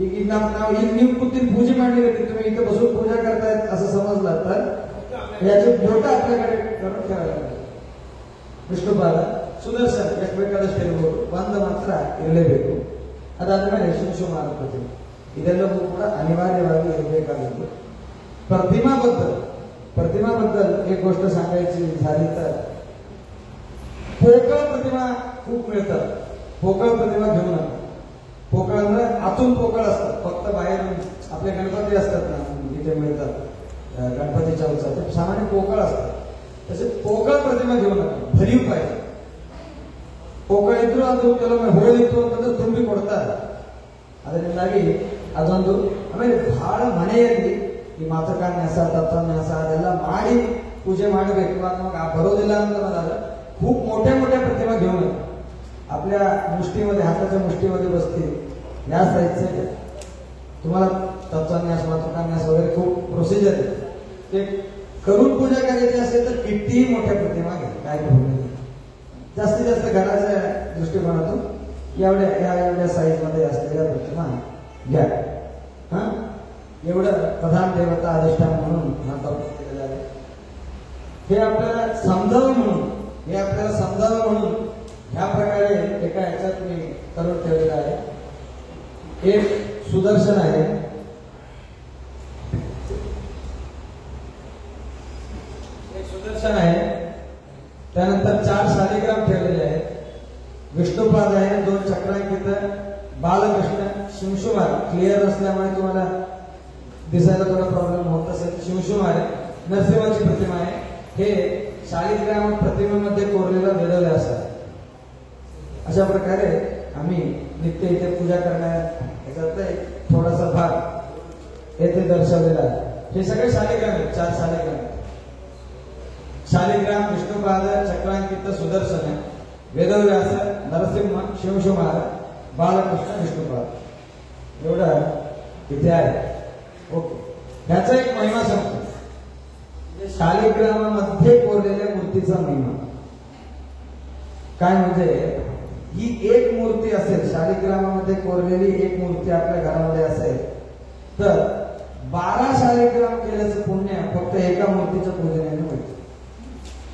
ಈಗ ನಾವು ಈಗ ನೀವು ಕೂತಿನ पूजे ಮಾಡ್ಲಿಕ್ಕೆ तुम्ही इथं बसून पूजा करतायत असं समजलं तर याचे बोट आपल्याकडे करून ठेवायला. ವಿಷ್ಣುಪಾದ ಸುದರ್ಶನ ಎಷ್ಟು ಬೇಕಾದಷ್ಟು ಇರಬಹುದು, 1 ಮಾತ್ರ ಇರಲೇಬೇಕು. ಅದಾದ್ಮೇಲೆ ಶಿವಶುಮಾರ ಪ್ರತಿಮೆ ಇದೆಲ್ಲವೂ ಕೂಡ ಅನಿವಾರ್ಯವಾಗಿ ಇರಬೇಕಾದದ್ದು. प्रतिमाबद्दल एक गोष्ट सांगायची झाली तर पोकळ प्रतिमा खूप मिळतात. पोकळ प्रतिमा घेऊ नका. पोकळ म्हणजे आतून पोकळ असतात, फक्त बाहेरून आपले गणपती असतात ना इथे मिळतात गणपतीच्या उत्सवात ते सामान्य पोकळ असतात. तसे पोकळ प्रतिमा घेऊ नका, भरीव पाहिजे. पोकळ ಇದ್ರು ಅದು ಕೆಲವೊಮ್ಮೆ ಹೋಳಿತ್ತು ಅಂತಂದ್ರೆ ತುಂಬಿ ಕೊಡ್ತಾರೆ. ಅದರಿಂದಾಗಿ ಅದೊಂದು ಆಮೇಲೆ ಬಹಳ ಮನೆಯಲ್ಲಿ ಈ ಮಾತೃಕಾನ್ಯಾಸ ತತ್ವನ್ಯಾಸ ಅದೆಲ್ಲ ಮಾಡಿ पूजे ಮಾಡಬೇಕು. मग बरोदिಲ್ಲ ಅಂತ म्हणाला खूप मोठ्या मोठ्या प्रतिमा घेऊ नका. आपल्या मुष्टीमध्ये हाताच्या मुष्टीमध्ये बसतील या साईजचे तुम्हाला तत्वन्यास मातृकान्यास वगैरे खूप प्रोसिजर आहे. ते करून पूजा करायची असेल तर कितीही मोठ्या प्रतिमा घ्या, काय प्रॉब्लेम नाही. जास्तीत जास्त घराच्या दृष्टिकोनातून एवढ्या साईज मध्ये असलेल्या प्रतिमा घ्या. हा एवढं प्रधान देवता अधिष्ठान म्हणून हा टॉपिक केलेला आहे. हे आपल्याला समजावं म्हणून ह्या प्रकारे एका याच्यात मी करून ठेवलेला आहे. एक सुदर्शन आहे, त्यानंतर 4 शालिग्राम ठेवलेले आहेत. विष्णुपाद आहे, 2 चक्रांकित, बालकृष्ण, शिवशुमार क्लिअर असल्यामुळे तुम्हाला दिसायला थोडा प्रॉब्लेम होत असेल. शिवशुमार आहे, नरसिंहाची प्रतिमा आहे. हे शालिग्राम प्रतिमेमध्ये कोरलेला वेदव्यास आहे. अशा प्रकारे आम्ही नित्य इथे पूजा करण्याचा एक थोडासा भाग येथे दर्शवलेला आहे. हे सगळे शालिग्राम आहेत, 4 शालिग्राम, विष्णुपाद, चक्रांकित, सुदर्शन, वेदव्यास, नरसिंह, शिवशुमार, बालकृष्ण, विष्णुपाद एवढं इथे आहे. ओके, ह्याचा एक महिमा सांगतो. शालिग्रामामध्ये कोरलेल्या मूर्तीचा महिमा काय म्हणजे ही एक मूर्ती असेल, शालिग्रामामध्ये कोरलेली एक मूर्ती आपल्या घरामध्ये असेल तर 12 शालिग्राम केल्याचं पुण्य फक्त एका मूर्तीच्या पूजनेने मिळतं.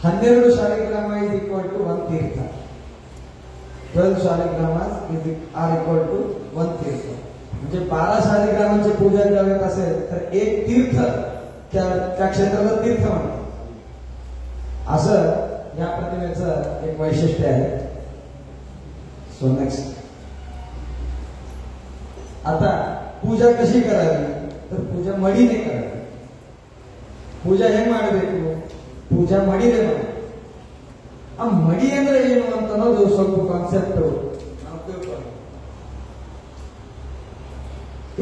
12 Shaligram is equal to 1 tirtha. 12 शालिग्रामास आर इक्वल टू 1 तीर्थ. म्हणजे 12 शालिग्रामांची पूजा करायची असेल तर एक तीर्थ त्या क्षेत्राला तीर्थ म्हणतात. असं या प्रतिमेचं एक वैशिष्ट्य आहे. सो नेक्स्ट, आता पूजा कशी करावी तर पूजा मडीने करावी. पूजा हे ಮಾಡಬೇಕು, ಪೂಜಾ ಮಡಿದೆ ನಾವು. ಆ ಮಡಿ ಅಂದ್ರೆ ಏನು ಅಂತ ಅನ್ನೋದು ಸ್ವಲ್ಪ ಕಾನ್ಸೆಪ್ಟ್ ನಾವು ತಿಳ್ಕೊಳ್ಳೋಣ.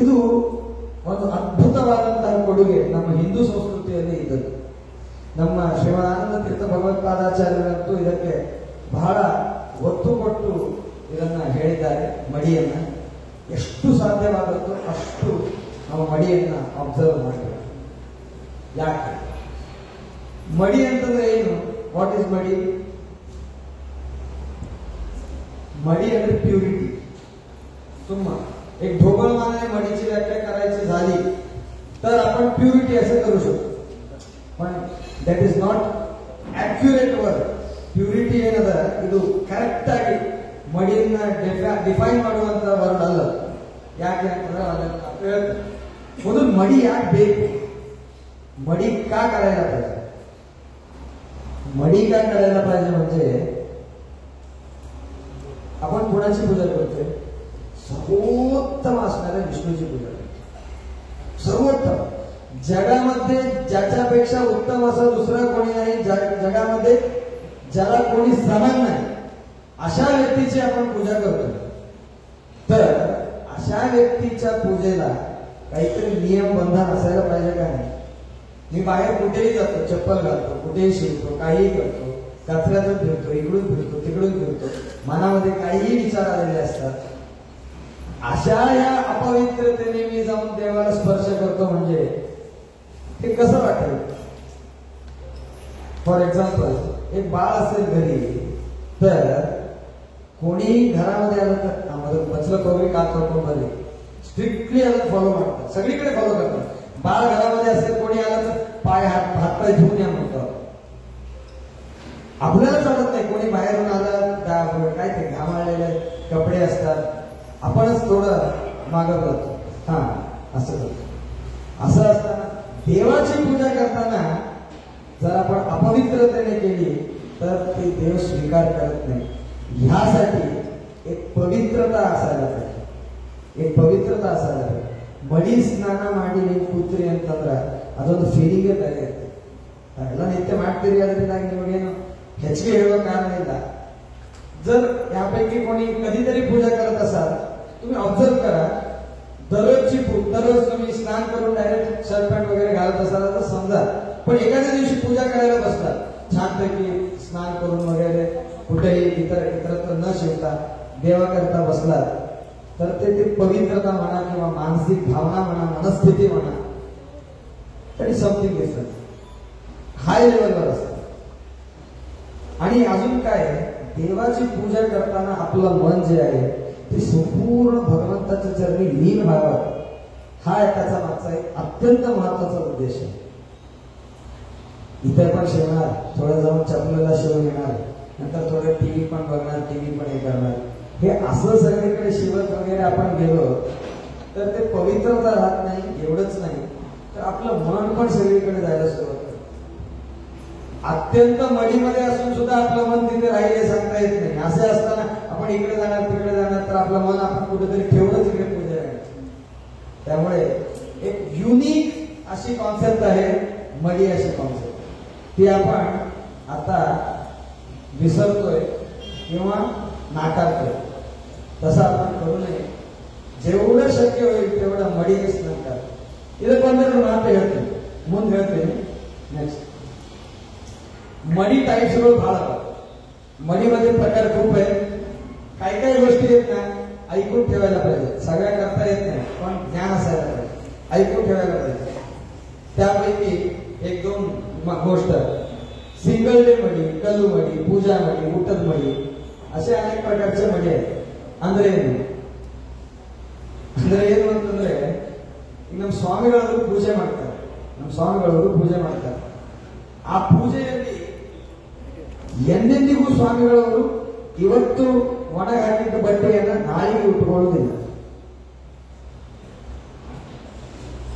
ಇದು ಒಂದು ಅದ್ಭುತವಾದಂತಹ ಕೊಡುಗೆ ನಮ್ಮ ಹಿಂದೂ ಸಂಸ್ಕೃತಿಯಲ್ಲಿ ಇದ್ದದ್ದು. ನಮ್ಮ ಶ್ರೀಮದಾನಂದ ತೀರ್ಥ ಭಗವತ್ಪಾದಾಚಾರ್ಯರಂತೂ ಇದಕ್ಕೆ ಬಹಳ ಒತ್ತು ಕೊಟ್ಟು ಇದನ್ನ ಹೇಳಿದ್ದಾರೆ. ಮಡಿಯನ್ನ ಎಷ್ಟು ಸಾಧ್ಯವಾಗುತ್ತೋ ಅಷ್ಟು ನಾವು ಮಡಿಯನ್ನ ಅಬ್ಸರ್ವ್ ಮಾಡಬೇಕು. ಯಾಕೆ मडी ಅಂತಂದ್ರೆ ಏನು? ವಾಟ್ ಇಸ್ मडी? मडी ಅಂದ್ರೆ प्युरिटी. तुम्हा एक ढोबळमानाने मडीची व्याख्या करायची झाली तर आपण प्युरिटी असं करू शकतो, पण that is not accurate word. Purity ಏನದ ಇದು ಕರೆಕ್ಟ್ ಆಗಿ ಮಡಿಯನ್ನ ಡಿಫೈನ್ ಮಾಡುವಂತ ವರ್ಡ್ ಅಲ್ಲ. ಯಾಕೆ ಅಂತಂದ್ರೆ ಮೊದಲು मडी ಯಾಕೆ ಬೇಕು, मडी का करायला पाहिजे? मडी का करायला पाहिजे म्हणजे आपण कोणाची पूजा करतोय? सर्वोत्तम असणाऱ्या विष्णूची पूजा करतो. सर्वोत्तम, जगामध्ये ज्याच्यापेक्षा उत्तम असं दुसरा कोणी नाही, जगामध्ये ज्याला कोणी समान नाही अशा व्यक्तीची आपण पूजा करतो. तर अशा व्यक्तीच्या पूजेला काहीतरी नियम बंधन असायला पाहिजे का नाही? मी बाहेर कुठेही जातो, चप्पल घालतो, कुठेही शिरतो, काहीही करतो, कचऱ्यातून फिरतो, इकडून फिरतो, तिकडून फिरतो, मनामध्ये काहीही विचार आलेले असतात. अशा या अपवित्रतेने मी जाऊन देवाला स्पर्श करतो म्हणजे ते कसं वाटेल? फॉर एक्झाम्पल, एक बाळ असेल घरी तर कोणी घरामध्ये आलं तर आम्हाला बचलं करून का करतो मध्ये स्ट्रिक्टली याला फॉलो करतात, सगळीकडे फॉलो करतात. बाळ घरामध्ये असेल, कोणी आलं तर हातपाय धुवून या म्हणतात. आपल्याला चालत नाही. कोणी बाहेरून आलं काय ते घामाळलेले कपडे असतात, आपणच थोडं मागं जातो. हा असं करतो. असं असताना देवाची पूजा करताना जर आपण अपवित्रतेने केली तर ते देव स्वीकार करत नाही. ह्यासाठी एक पवित्रता असायला पाहिजे. एक पवित्रता असायला पाहिजे. ಮಡಿ ಸ್ನಾನ ಮಾಡಿ ನೀವು ಕೂತ್ರಿ ಅಂತಂದ್ರೆ ಅದೊಂದು ಫೀಲಿಂಗೇ ಬೇರೆ ಇರುತ್ತೆ. ಎಲ್ಲ ನಿತ್ಯ ಮಾಡ್ತೀರಿ, ಅದರಿಂದ ನಿಮಗೇನು ಹೆಚ್ಚಿಗೆ ಹೇಳೋ ಕಾರಣ ಇಲ್ಲ. जर यापैकी कोणी कधीतरी पूजा करत असाल, तुम्ही ऑब्झर्व करा. दररोज तुम्ही स्नान करून डायरेक्ट शर्ट पॅन्ट वगैरे घालत असाल तर समजा, पण एखाद्या दिवशी पूजा करायला बसतात छानपैकी स्नान करून वगैरे कुठेही इतरत्र न शिवता देवाकरता बसलात तर ते पवित्रता म्हणा किंवा मानसिक भावना म्हणा, मनस्थिती म्हणा, तरी समथिंग डिफरंट हाय लेवलवर असतं. आणि अजून काय, देवाची पूजा करताना आपलं मन जे आहे ते संपूर्ण भगवंताच्या चरणी लीन व्हावं, हा त्याचा मागचा एक अत्यंत महत्वाचा उद्देश आहे. इतर पण शिवणार, थोडं जाऊन चपलेला शिवून येणार, नंतर थोडं टीव्ही पण बघणार, टीव्ही पण हे करणार. हे असं सगळीकडे शिवत वगैरे आपण गेलो तर ते पवित्रता राहत नाही. एवढंच नाही तर आपलं मन पण सगळीकडे जायला सुरुवात करतं. अत्यंत मडीमध्ये असून सुद्धा आपलं मन तिथे राहील हे सांगता येत नाही. असे असताना आपण इकडे जाणार तिकडे जाणार तर आपलं मन आपण कुठेतरी ठेवूनच इकडे पूजा करायची. त्यामुळे एक युनिक अशी कॉन्सेप्ट आहे मडी अशी कॉन्सेप्ट, ती आपण आता विसरतोय किंवा नाकारतोय. तसं आपण करू नये. जेवढं शक्य होईल तेवढं ಮಡಿಗೆ ಸ್ನಾನ ಕರ. ಇದಕ್ಕೊಂದೆರಡು ಮಾತು ಹೇಳ್ತೀನಿ, ಮುಂದೆ ಹೇಳ್ತೀನಿ. ನೆಕ್ಸ್ಟ್, मडी टाईप्सಗಳು बहाळ आहेत. मडीमध्ये प्रकार खूप आहेत. काही काही गोष्टी आहेत ना ऐकून ठेवायला पाहिजे. सगळ्या करता येत नाही पण ज्ञान असायला पाहिजे, ऐकून ठेवायला पाहिजे. त्यापैकी एक दोन गोष्ट, सिंगल डे मडी, कल्लू मडी, पूजा मडी, ಊಟದ मडी, असे अनेक प्रकारचे मडी आहेत. ಅಂದ್ರೆ ಏನು ಅಂತಂದ್ರೆ ಈಗ ನಮ್ಮ ಸ್ವಾಮಿಗಳವರು ಪೂಜೆ ಮಾಡ್ತಾರೆ. ಆ ಪೂಜೆಯಲ್ಲಿ ಎಂದೆಂದಿಗೂ ಸ್ವಾಮಿಗಳವರು ಇವತ್ತು ಒಣಗಿ ಹಾಕಿದ್ದ ಬಟ್ಟೆಯನ್ನ ನಾಳೆಗೆ ಉಟ್ಕೊಳ್ಳುವುದಿಲ್ಲ.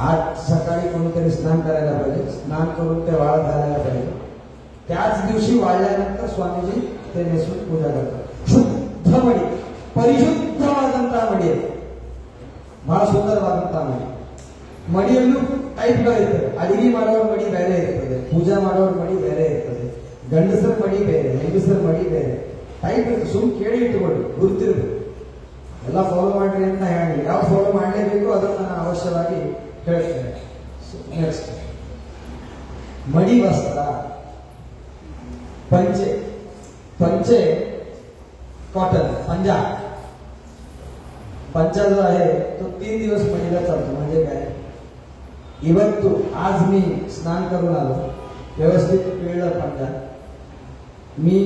आज सकाळी कोणीतरी स्नान करायला पाहिजे, स्नान करून ते वाळत घालायला पाहिजे. त्याच दिवशी वाळल्यानंतर स्वामीजी ते नेसून पूजा करतात. ಶುದ್ಧ ಮಡಿ, ಪರಿಶುದ್ಧವಾದಂತಹ ಮಡಿ, ಬಹಳ ಸುಂದರವಾದಂತಹ ಮಡಿ. ಮಡಿಯಲ್ಲೂ ಟೈಪ್ಗಳಿರ್ತದೆ. ಅಡಿಗೆ ಮಾಡೋರ ಮಡಿ ಬೇರೆ ಇರ್ತದೆ, ಪೂಜಾ ಮಾಡೋರ ಮಡಿ ಬೇರೆ ಇರ್ತದೆ, ಗಂಡಸರ ಮಡಿ ಬೇರೆ, ಹೆಂಗಸರ ಮಡಿ ಬೇರೆ ಟೈಪ್ ಇರ್ತದೆ. ಸುಮ್ ಕೇಳಿ ಇಟ್ಟುಕೊಳ್ಳಿ, ಗುರುತಿರ್ಬೇಕು. ಎಲ್ಲ ಫಾಲೋ ಮಾಡ್ರಿ ಅಂತ ಹೇಳಿ, ಯಾವ ಫಾಲೋ ಮಾಡಲೇಬೇಕು ಅದನ್ನು ನಾನು ಅವಶ್ಯವಾಗಿ ಹೇಳ್ತೇನೆ. ನೆಕ್ಸ್ಟ್, मडी वस्त्र, पंचे, पंचे कॉटन, पंजा. पंचा जो आहे तो 3 दिवस मडीला चालतो. म्हणजे काय, ಇವತ್ತು आज मी स्नान करून आलो, व्यवस्थित पिळला पंजा, मी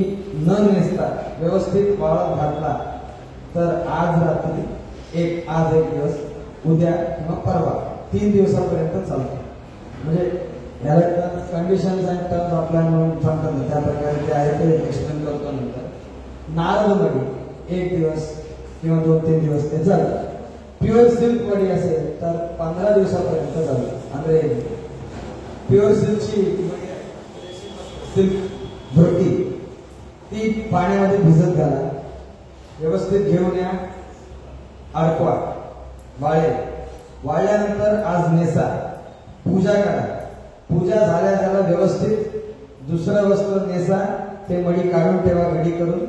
न नेसता व्यवस्थित वाळत घातला तर आज रात्री आज एक दिवस, उद्या किंवा परवा 3 दिवसापर्यंत चालतो. म्हणजे याला कंडिशन्स अँड टर्म्स आपल्या म्हणून सांगतात, त्या प्रकारे ते आहे ते एक्सप्लेन करतो नंतर. नारळ मडी 1 दिवस किंवा 2-3 दिवस ते चालतं. प्युअर सिल्क मडी असेल तर 15 दिवसापर्यंत चालतं. ಅಂದ್ರೆ प्युअर सिल्कची सिल्क धोती ती पाण्यामध्ये भिजत घाला, व्यवस्थित घेऊन या, अडकवा, वाळल्यानंतर आज नेसा, पूजा करा. पूजा झाल्या व्यवस्थित दुसरं वस्त्र नेसा, ते मडी काढून ठेवा घडी करून.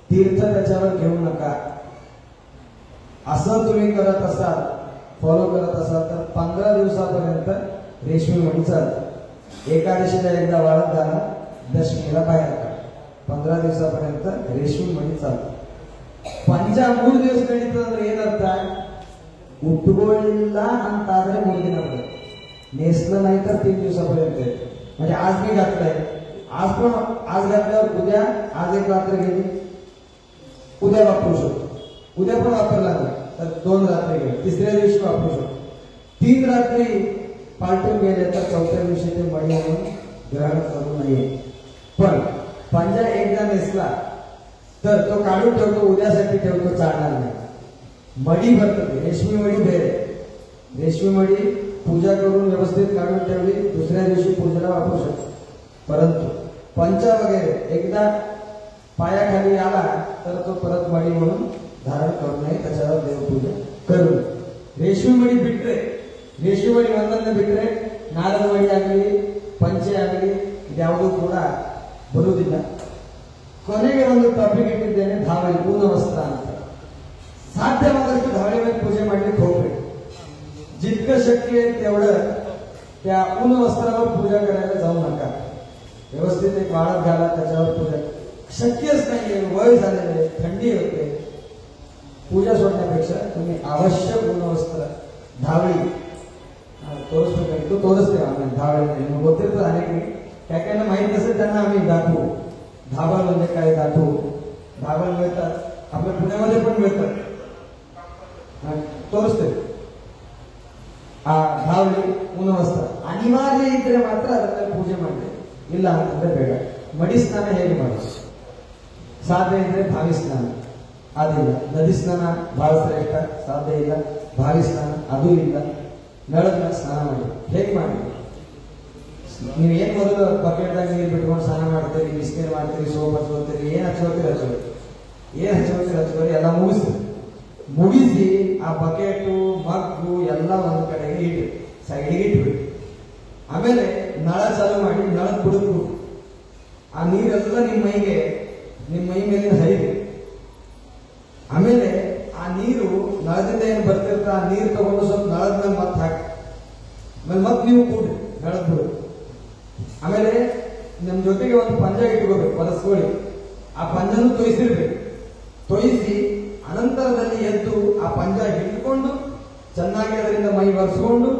तीर्थ त्याच्यावर घेऊ नका. असं तुम्ही करत असाल, फॉलो करत असाल तर 15 दिवसापर्यंत रेशमी मडी चालते. एकादशीला एकदा वाळत घाला, दशमीला बाहेर काढा. 15 दिवसापर्यंत रेशमी मडी चालते. पंजा 3 ದಿವಸ ನಡೀತದಂದ್ರೆ ಏನರ್ಥ, उठगोळला अंताದ್ರೆ 3 ದಿನ ಬರುತ್ತೆ. नेसलं नाही तर 3 दिवसापर्यंत. म्हणजे आज मी घातलंय, आज घातल्यावर उद्या, आज एक रात्र गेली, उद्या वापरू शकतो. उद्या पण वापरला नाही तर 2 रात्री गेले, तिसऱ्या दिवशी वापरू शकतो. 3 रात्री पालटून गेले तर 4थ्या दिवशी ते मडी म्हणून ग्रहण करू नये. पण पंजा एकदा नेसला तर तो काढून ठेवतो, उद्यासाठी ठेवतो, चालणार नाही. मडी बರ್ತದೆ रेशमी मडी ಬೇರೆ रेशमी मडी पूजा करून व्यवस्थित काढून ठेवली दुसऱ्या दिवशी पूजेला वापरू शकतो परंतु पंचा वगैरे एकदा पायाखाली आला तर तो परत मडी म्हणून धारण करू नये त्याच्यावर देवपूजा करू रेशमी मडी ಬಿಟ್ರೆ ರೇಷ್ಮೆ ಮಡಿ ಒಂದನ್ನ ಬಿಟ್ರೆ ನಾರದ ಮಡಿ ಆಗಲಿ ಪಂಚೆ ಆಗಲಿ ಇದ್ಯಾವುದೂ ಕೂಡ ಬರುವುದಿಲ್ಲ ಕೊನೆಗೆ ಒಂದು ಟಾಪಿಕ್ ಇಟ್ಟಿದ್ದೇನೆ ಧಾವಳಿ ಊನ ವಸ್ತ್ರ ಅಂತ साध्यवादಷ್ಟು धावळी ಮೇಲೆ पूजे ಮಾಡಲಿಕ್ಕೆ ಹೋಗಬೇಕು जितकं शक्य आहे तेवढं त्या ऊन वस्त्रावर पूजा करायला जाऊ नका व्यवस्थित एक वाळत घाला त्याच्यावर पूजा शक्यच नाहीये वय झालेले थंडी होते पूजा सोडण्यापेक्षा तुम्ही आवश्यक ऊन वस्त्र धावळी तोरसते आम्ही धावळी ಗೊತ್ತಿರ್ತದೆ अनेक ಯಾಕೆಂದ್ರೆ माहित नसेल त्यांना आम्ही दाखवू धाबळ म्हणजे काय दाखवू धाबळ मिळतात आपल्या पुण्यामध्ये पण मिळतात ತೋರಿಸ್ತೇವೆ ಆ ಧಾವಳಿ ಊನವಸ್ತ್ರ ಅನಿವಾರ್ಯ ಇದ್ರೆ ಮಾತ್ರ ಅದನ್ನ ಪೂಜೆ ಮಾಡಿ ಇಲ್ಲ ಅಂತಂದ್ರೆ ಬೇಡ ಮಡಿ ಸ್ನಾನ ಹೇಗೆ ಮಾಡೋದು ಸಾಧ್ಯ ಇದ್ರೆ ಭಾವಿ ಸ್ನಾನ ಅದಿಲ್ಲ ನದಿ ಸ್ನಾನ ಬಹಳ ಶ್ರೇಷ್ಠ ಸಾಧ್ಯ ಇಲ್ಲ ಭಾವಿ ಸ್ನಾನ ಅದೂ ಇಲ್ಲ ನಳದ ಸ್ನಾನ ಮಾಡಿ ಹೇಗೆ ಮಾಡಿ ನೀವು ಏನ್ ಮೊದಲು ಬಕೆಟ್ದಾಗ ನೀರು ಬಿಟ್ಕೊಂಡು ಸ್ನಾನ ಮಾಡ್ತೀರಿ ಬಿಸಿನೀರು ಮಾಡ್ತೀರಿ ಸೋಪ್ ಹಚ್ಕೋತೀರಿ ಏನ್ ಹಚ್ಕೋತೀರಿ ಎಲ್ಲ ಮುಗಿಸ್ತೀರಿ ಮುಗಿಸಿ ಆ ಬಕೆಟು ಮಗ್ಗು ಎಲ್ಲ ಒಂದ್ ಕಡೆಗೆ ಇಟ್ಟು ಸೈಡಿಗೆ ಇಟ್ಬಿಡಿ ಆಮೇಲೆ ನಳ ಚಾಲು ಮಾಡಿ ನಳದ್ ಬಿಡದ್ಬಿಟ್ಟು ಆ ನೀರೆಲ್ಲ ನಿಮ್ಮ ಮೈ ಮೇಲೆ ಹರಿದೆ ಆಮೇಲೆ ಆ ನೀರು ನಳದಿಂದ ಏನು ಬರ್ತಿರ್ತ ಆ ನೀರು ತಗೊಂಡು ಸ್ವಲ್ಪ ನಳದ ಮೇಲೆ ಮತ್ತೆ ಹಾಕಿ ಆಮೇಲೆ ಮತ್ತೆ ನೀವು ಕೂಡ್ರಿ ನಳದ್ ಬಿಡು ಆಮೇಲೆ ನಿಮ್ ಜೊತೆಗೆ ಒಂದು ಪಂಜ ಇಟ್ಕೋಬೇಕು ಒರೆಸ್ಕೊಳ್ಳಿ ಆ ಪಂಜನು ತೊಯ್ಸಿರ್ಬೇಕು ತೊಯ್ಸಿ ಅನಂತರದಲ್ಲಿ ಎದ್ದು ಆ ಪಂಜ ಹಿಡ್ಕೊಂಡು ಚೆನ್ನಾಗಿ ಅದರಿಂದ ಮೈ ಒರೆಸ್ಕೊಂಡು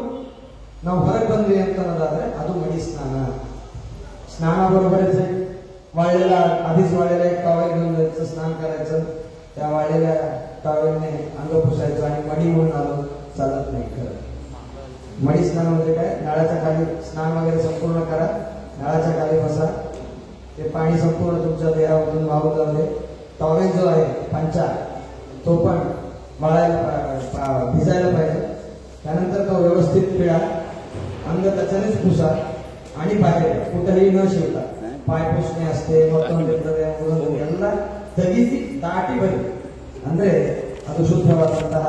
ನಾವು ಹೊರಗೆ ಬಂದ್ವಿ ಅಂತನ್ನೋದಾದ್ರೆ ಅದು मडी स्नान बरोबरच आहे वाळलेला आधीच वाळलेला एक टॉवेल घेऊन जायचं स्नान करायचं त्या वाळलेल्या टॉवेलने अंग पुसायचं आणि मडी म्हणून आलो चालत नाही खरं मडी स्नान म्हणजे काय नळाच्या खाली स्नान वगैरे संपूर्ण करा नळाच्या खाली बसा ते पाणी संपूर्ण तुमच्या देहामधून वाहून जाऊ दे टॉवेल जो आहे पंचा तो पण वाळायला भिजायला पाहिजे त्यानंतर तो व्यवस्थित पिळा अंग त्याच्यानेच पुसा आणि बाहेर कुठेही न शिवता पाय पुसणे असते ಎಲ್ಲ ತೆಗೆಸಿ ದಾಟಿ ಬರಿ ಅಂದ್ರೆ ಅದು ಶುದ್ಧವಾದಂತಹ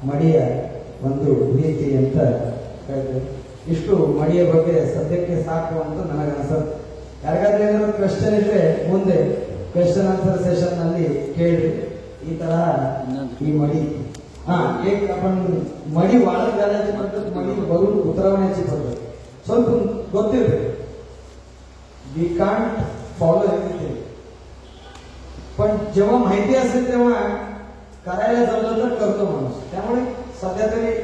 ಮಡಿಯ ಒಂದು ರೀತಿ ಅಂತ ಹೇಳ್ತೇವೆ ಇಷ್ಟು ಮಡಿಯ ಬಗ್ಗೆ ಸದ್ಯಕ್ಕೆ ಸಾಕು ಅಂತ ನನಗನ್ಸುತ್ತೆ ಯಾರಿಗಾದ್ರೂ ಏನಾದ್ರು ಕ್ವೆಶ್ಚನ್ ಇದ್ರೆ ಮುಂದೆ क्वेश्चन आन्सर सेशन ನಲ್ಲಿ ಕೇಳಿ ಈ ತರ ಈ मडी एक आपण मडी वाळत घालायची पद्धत मडी भरून उतरवण्याची पद्धत ಸ್ವಲ್ಪ ಗೊತ್ತಿರಬೇಕು वी कांट फॉलो एव्हरीथिंग पण जेव्हा माहिती असेल तेव्हा करायला जमलं तर करतो माणूस त्यामुळे सध्या तरी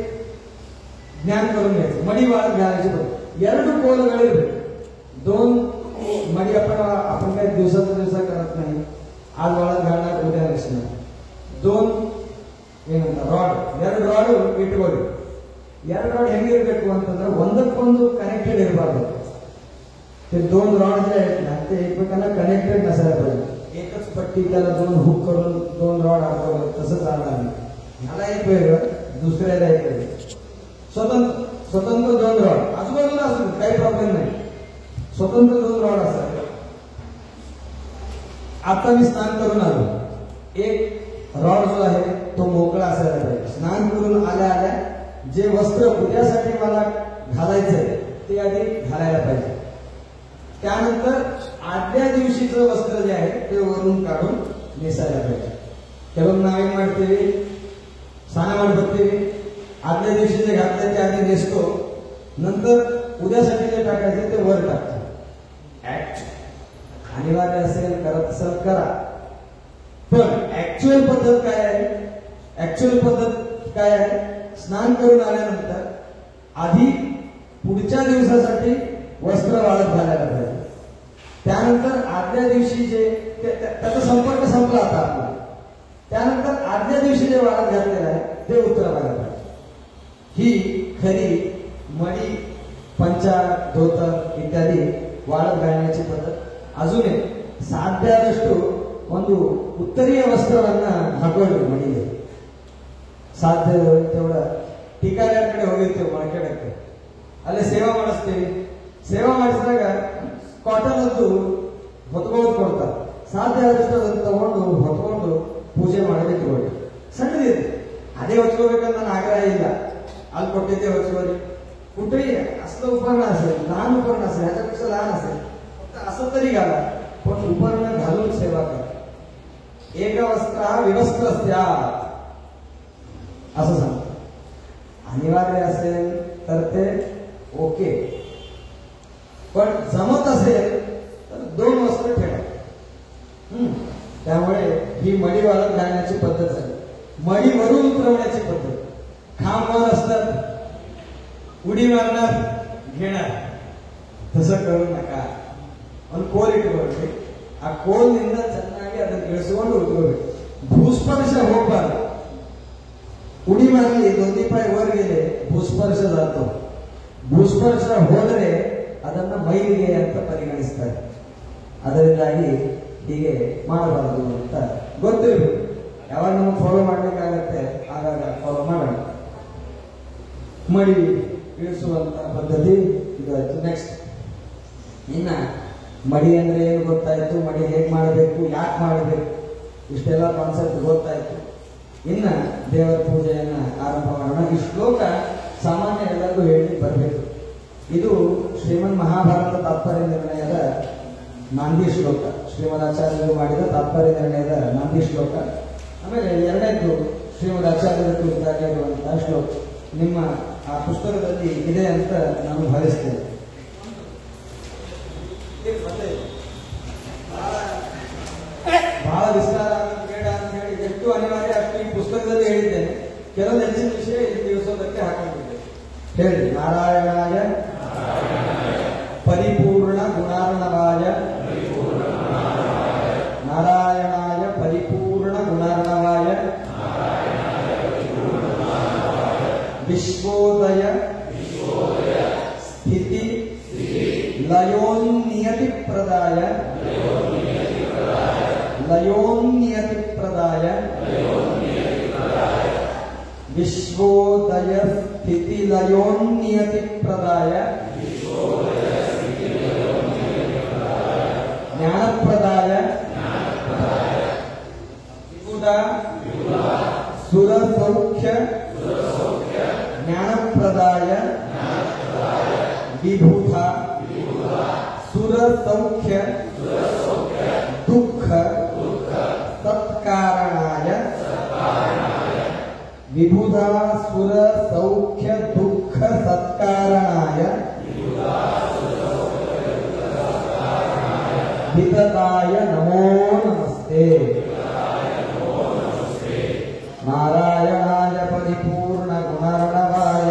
ज्ञान करून घ्यायचं मडी वाळत घालायची पद्धत ಎರಡು ಕೋಲಗಳಿರಬೇಕು दोन मडी आपण काही दिवसाचा दिवसा करत नाही आज वाळत घालणार उद्या नसणार दोन ರಾಡ್ ಎರಡು ರಾಡ್ ಇಟ್ಕೊಳ್ಳಿ ಎರಡು ರಾಡ್ ಹೆಂಗಿರ್ಬೇಕು ಅಂತಂದ್ರೆ ಒಂದಕ್ಕೊಂದು ಕನೆಕ್ಟೆಡ್ ಇರಬಾರ್ದು ते दोन रॉड जे आहेत ना ते एकमेकांना कनेक्टेड नसायला पाहिजे एकच पट्टी त्याला दोन हुक करून दोन रॉड अडकवलं तसं चालणार नाही ह्याला एक वेगळं दुसऱ्याला एक वेगळं स्वतंत्र दोन रॉड आजूबाजूला असू काही प्रॉब्लेम नाही स्वतंत्र दोन रॉड असतात आता मी स्नान करून आलो एक रॉड जो आहे तो मोकळा असायला पाहिजे स्नान करून आल्या आल्या जे वस्त्र उद्यासाठी मला घालायचंय ते आधी घालायला पाहिजे त्यानंतर आदल्या दिवशीचं वस्त्र जे आहे ते वरून काढून नेसायला पाहिजे ಕೆಲವೊಮ್ಮೆ ನಾವೇನ್ ಮಾಡ್ತೀವಿ ಸ್ನಾನ ಮಾಡಿ ಬರ್ತೀವಿ आदल्या दिवशी जे घातले ते आधी नेसतो नंतर उद्यासाठी जे टाकायचे ते वर टाकतो अनिवार्य असेल करत असेल करा पण ऍक्च्युअल पद्धत काय आहे स्नान करून आल्यानंतर आधी पुढच्या दिवसासाठी वस्त्र वाळत घालायला पाहिजे त्यानंतर आदल्या दिवशी जे त्याचा संपर्क संपला आता आपला त्यानंतर आदल्या दिवशी जे वाळत घातलेलं आहे ते उतरवायला पाहिजे ही खरी मडी पंचा धोतर इत्यादी वाळत घालण्याची पद्धत अजून ಸಾಧ್ಯದಷ್ಟು ಒಂದು ಉತ್ತರೀಯ ವಸ್ತ್ರವನ್ನ ಹಾಕೊಳ್ಳಿ ಮಡಿಗೆ ಸಾಧ್ಯ तेवढं ಟಿಕಾರ್ಯಾರ ಕಡೆ ಹೋಗಿರ್ತೀವಿ ಮಾರ್ಕೆಟಕ್ಕೆ, ಅಲ್ಲೇ ಸೇವಾ ಮಾಡಿಸ್ತೀವಿ. ಸೇವಾ ಮಾಡಿಸಿದಾಗ ಕಾಟನ್ ಅದು ಹೊತ್ಕೊಂಡು ಕೊಡ್ತಾರೆ. ಸಾಧ್ಯ ಆದಷ್ಟು ಅದನ್ನು ತಗೊಂಡು ಹೊತ್ಕೊಂಡು ಪೂಜೆ ಮಾಡಲಿ ತಗೊಳ್ಳಿ. ಸಣ್ಣದಿದೆ, ಅದೇ ಹೊಚ್ಕೋಬೇಕಂತ ನನ್ನ ಆಗ್ರಹ ಇಲ್ಲ. ಅಲ್ಲಿ ಕೊಟ್ಟಿದ್ದೆ ಹೊಚ್ಕೋರಿ कुठेही असलं उपकरण असेल, लहान उपकरण असेल, ह्याच्यापेक्षा लहान असेल, असं तरी घाला, पण उपकरण घालून सेवा करा. एक वस्त्र विवस्त्र स्यात् असं सांगतात. अनिवार्य असेल तर ते ओके, पण जमत असेल तर 2 वस्त्र ठेवा. त्यामुळे ही मडी वाळत घालण्याची पद्धत झाली. मडीवरून उतरवण्याची पद्धत. खांबवर असतात, उडी मारणार, घेणार, तसं करू नका. ಒಂದು ಕೋಲ್ ಇಟ್ಕೊಳ್ರಿ. ಆ ಕೋಲ್ನಿಂದ ಚೆನ್ನಾಗಿ ಅದನ್ನು ಇಳಿಸ್ಕೊಂಡು ಉಳ್ಕೋಬೇಕು. ಭೂಸ್ಪರ್ಶ ಹೋಗ್ಬಾರ್ದು. उडी मारली, 2 पाय वर गेले, ಭೂಸ್ಪರ್ಶ जातो. ಭೂಸ್ಪರ್ಶ ಹೋದರೆ ಅದನ್ನ ಮೈಲಿಗೆ ಅಂತ ಪರಿಗಣಿಸ್ತಾರೆ. ಅದರಿಂದಾಗಿ ಹೀಗೆ ಮಾಡಬಾರದು ಅಂತ ಗೊತ್ತಿರಬೇಕು. ಯಾವಾಗ ನಮಗೆ ಫಾಲೋ ಮಾಡ್ಲಿಕ್ಕಾಗತ್ತೆ ಆಗಾಗ ಫಾಲೋ ಮಾಡೋಣ. ಮಡಿ ಇಳಿಸುವಂತ ಪದ್ಧತಿ ಇದಾಯ್ತು. ನೆಕ್ಸ್ಟ್ ಇನ್ನ ಮಡಿ ಅಂದ್ರೆ ಏನು ಗೊತ್ತಾಯ್ತು, ಮಡಿ ಹೇಗೆ ಮಾಡಬೇಕು, ಯಾಕೆ ಮಾಡಬೇಕು, ಇಷ್ಟೆಲ್ಲ ಕಾನ್ಸೆಪ್ಟ್ ಗೊತ್ತಾಯ್ತು. ಇನ್ನ ದೇವರ ಪೂಜೆಯನ್ನ ಆರಂಭ ಮಾಡೋಣ. ಈ ಶ್ಲೋಕ ಸಾಮಾನ್ಯ ಎಲ್ಲರಿಗೂ ಹೇಳಿ ಬರಬೇಕು. ಇದು ಶ್ರೀಮನ್ ಮಹಾಭಾರತ ತಾತ್ಪರ್ಯ ನಿರ್ಣಯದ ನಾಂದಿ ಶ್ಲೋಕ, ಶ್ರೀಮದಾಚಾರ್ಯರು ಮಾಡಿದ ತಾತ್ಪರ್ಯ ನಿರ್ಣಯದ ನಾಂದಿ ಶ್ಲೋಕ. ಆಮೇಲೆ ಎರಡನೇದು ಶ್ರೀಮದ್ ಆಚಾರ್ಯರ ಕುರಿತಾಗಿ ಇರುವಂತಹ ಶ್ಲೋಕ ನಿಮ್ಮ ಆ ಪುಸ್ತಕದಲ್ಲಿ ಇದೆ ಅಂತ ನಾನು ಭಾವಿಸ್ತೇನೆ. ಬಹಳ ವಿಸ್ತಾರ ಬೇಡ ಅಂತ ಹೇಳಿ ಎಷ್ಟು ಅನಿವಾರ್ಯ ಅಷ್ಟು ಈ ಪುಸ್ತಕದಲ್ಲಿ ಹೇಳಿದ್ದೇನೆ. ಕೆಲವು ಹೆಚ್ಚಿನ ವಿಷಯ ಇಲ್ಲಿ ತಿಳಿಸೋದಕ್ಕೆ ಹಾಕೊಂಡಿದ್ದೆ. ಹೇಳಿ. ನಾರಾಯಣಾಯ ಪರಿಪೂರ್ಣ ಗುಣಾರ್ಣವಾಯ, ನಾರಾಯಣಾಯ ಪರಿಪೂರ್ಣ ಗುಣಾರ್ಣವಾಯ, ವಿಶ್ವೋದಯ ಸ್ಥಿತಿ ಲಯೋನ್ನಿಯತಿ ಪ್ರದಾಯ, ಲಯೋನ್ನಿಯತಿ ಪ್ರದಾಯ, ವಿಶ್ವೋದಯ ಸ್ಥಿತಿ ಲಯೋನ್ನಿಯತಿ ಪ್ರದಾಯ, ಜ್ಞಾನಪ್ರದಾಯ, ವಿಬುಧ ಸುರ ಸೌಖ್ಯ ಜ್ಞಾನಪ್ರದಾಯ, ವಿಭೂತ ಸುರ ಸೌಖ್ಯ ದುಃಖ ಸತ್ಕಾರಣಾಯ, ವಿಭುಧ ಸುರ ಸೌಖ್ಯ ದುಃಖ ಸತ್ಕಾರಣಾಯ, ವಿತತಾಯ ನಮೋ ನಮಸ್ತೆ. ನಾರಾಯಣಾಯ ಪರಿಪೂರ್ಣ ಗುಣಾರ್ಣವಾಯ,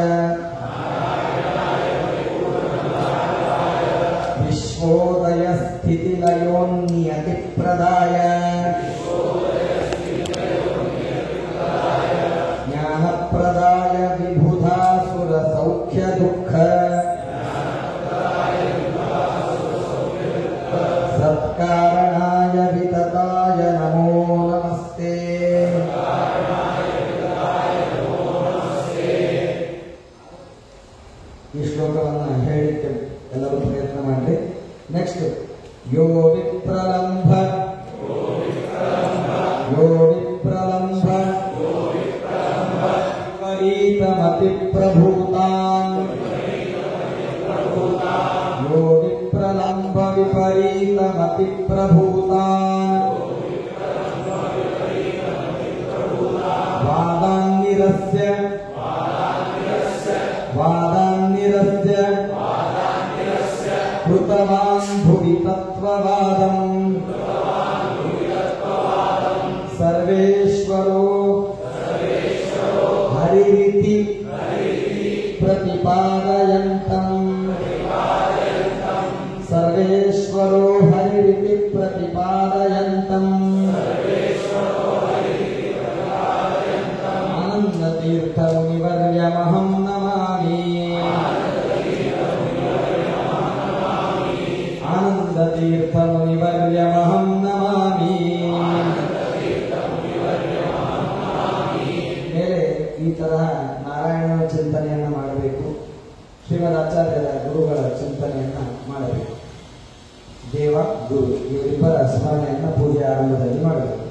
ವಿಶ್ವೋದಯ ಸ್ಥಿತಿ ಲಯೋನ್ನಿಯತಿ ಪ್ರದಾಯ, ಜ್ಞಾನಪ್ರದಾಯ, ವಿಬುಧ ಸುರ ಸೌಖ್ಯ ದುಃಖ ಸತ್ಕಾರಣಾಯ, ವಿತತಾಯ ನಮೋ ನಮಸ್ತೆ. ಈ ಶ್ಲೋಕವನ್ನು ಹೇಳಲಿಕ್ಕೆ ಎಲ್ಲರೂ ಪ್ರಯತ್ನ ಮಾಡಿ. ನೆಕ್ಸ್ಟ್ ಯೋ ವಿಪ್ರಲಂಭ, ಯೋ ವಿಪ್ರಲಂಭ ವಿಪರೀತಮತಿ ಪ್ರಭೂತಾನ್, ಯೋ ವಿಪ್ರಲಂಭ ವಿಪರೀತಮತಿ ಪ್ರಭೂತಾನ್, ವಾದಾನ್ನಿರಸ್ಯ ವಾದಾನ್ನಿರಸ್ಯ ಕೃತವಾನ್ ಭುವಿ ತತ್ವವಾದಂ, ಸರ್ವೇಶ್ವರೋ ಹರಿರಿತಿ ಪ್ರತಿಪಾದಯಂತಂ, ಸರ್ವೇಶ್ವರೋ ಹರಿರಿತಿ ಪ್ರತಿಪಾದಯಂತಂ, ಆನಂದತೀರ್ಥಮುನಿವರ್ಯಮಹಂ ನಮಾಮಿ, ಆನಂದತೀರ್ಥಮುನಿವರ್ಯಮಹಂ ನಮಾಮಿ. ಮೇಲೆ ರಾಜ್ಯದ ಗುರುಗಳ ಚಿಂತನೆಯನ್ನ ಮಾಡಬೇಕು. ದೇವ ಗುರು ಇವರಿಬ್ಬರ ಸ್ಮರಣೆಯನ್ನ ಪೂಜೆ ಆರಂಭದಲ್ಲಿ ಮಾಡಬೇಕು.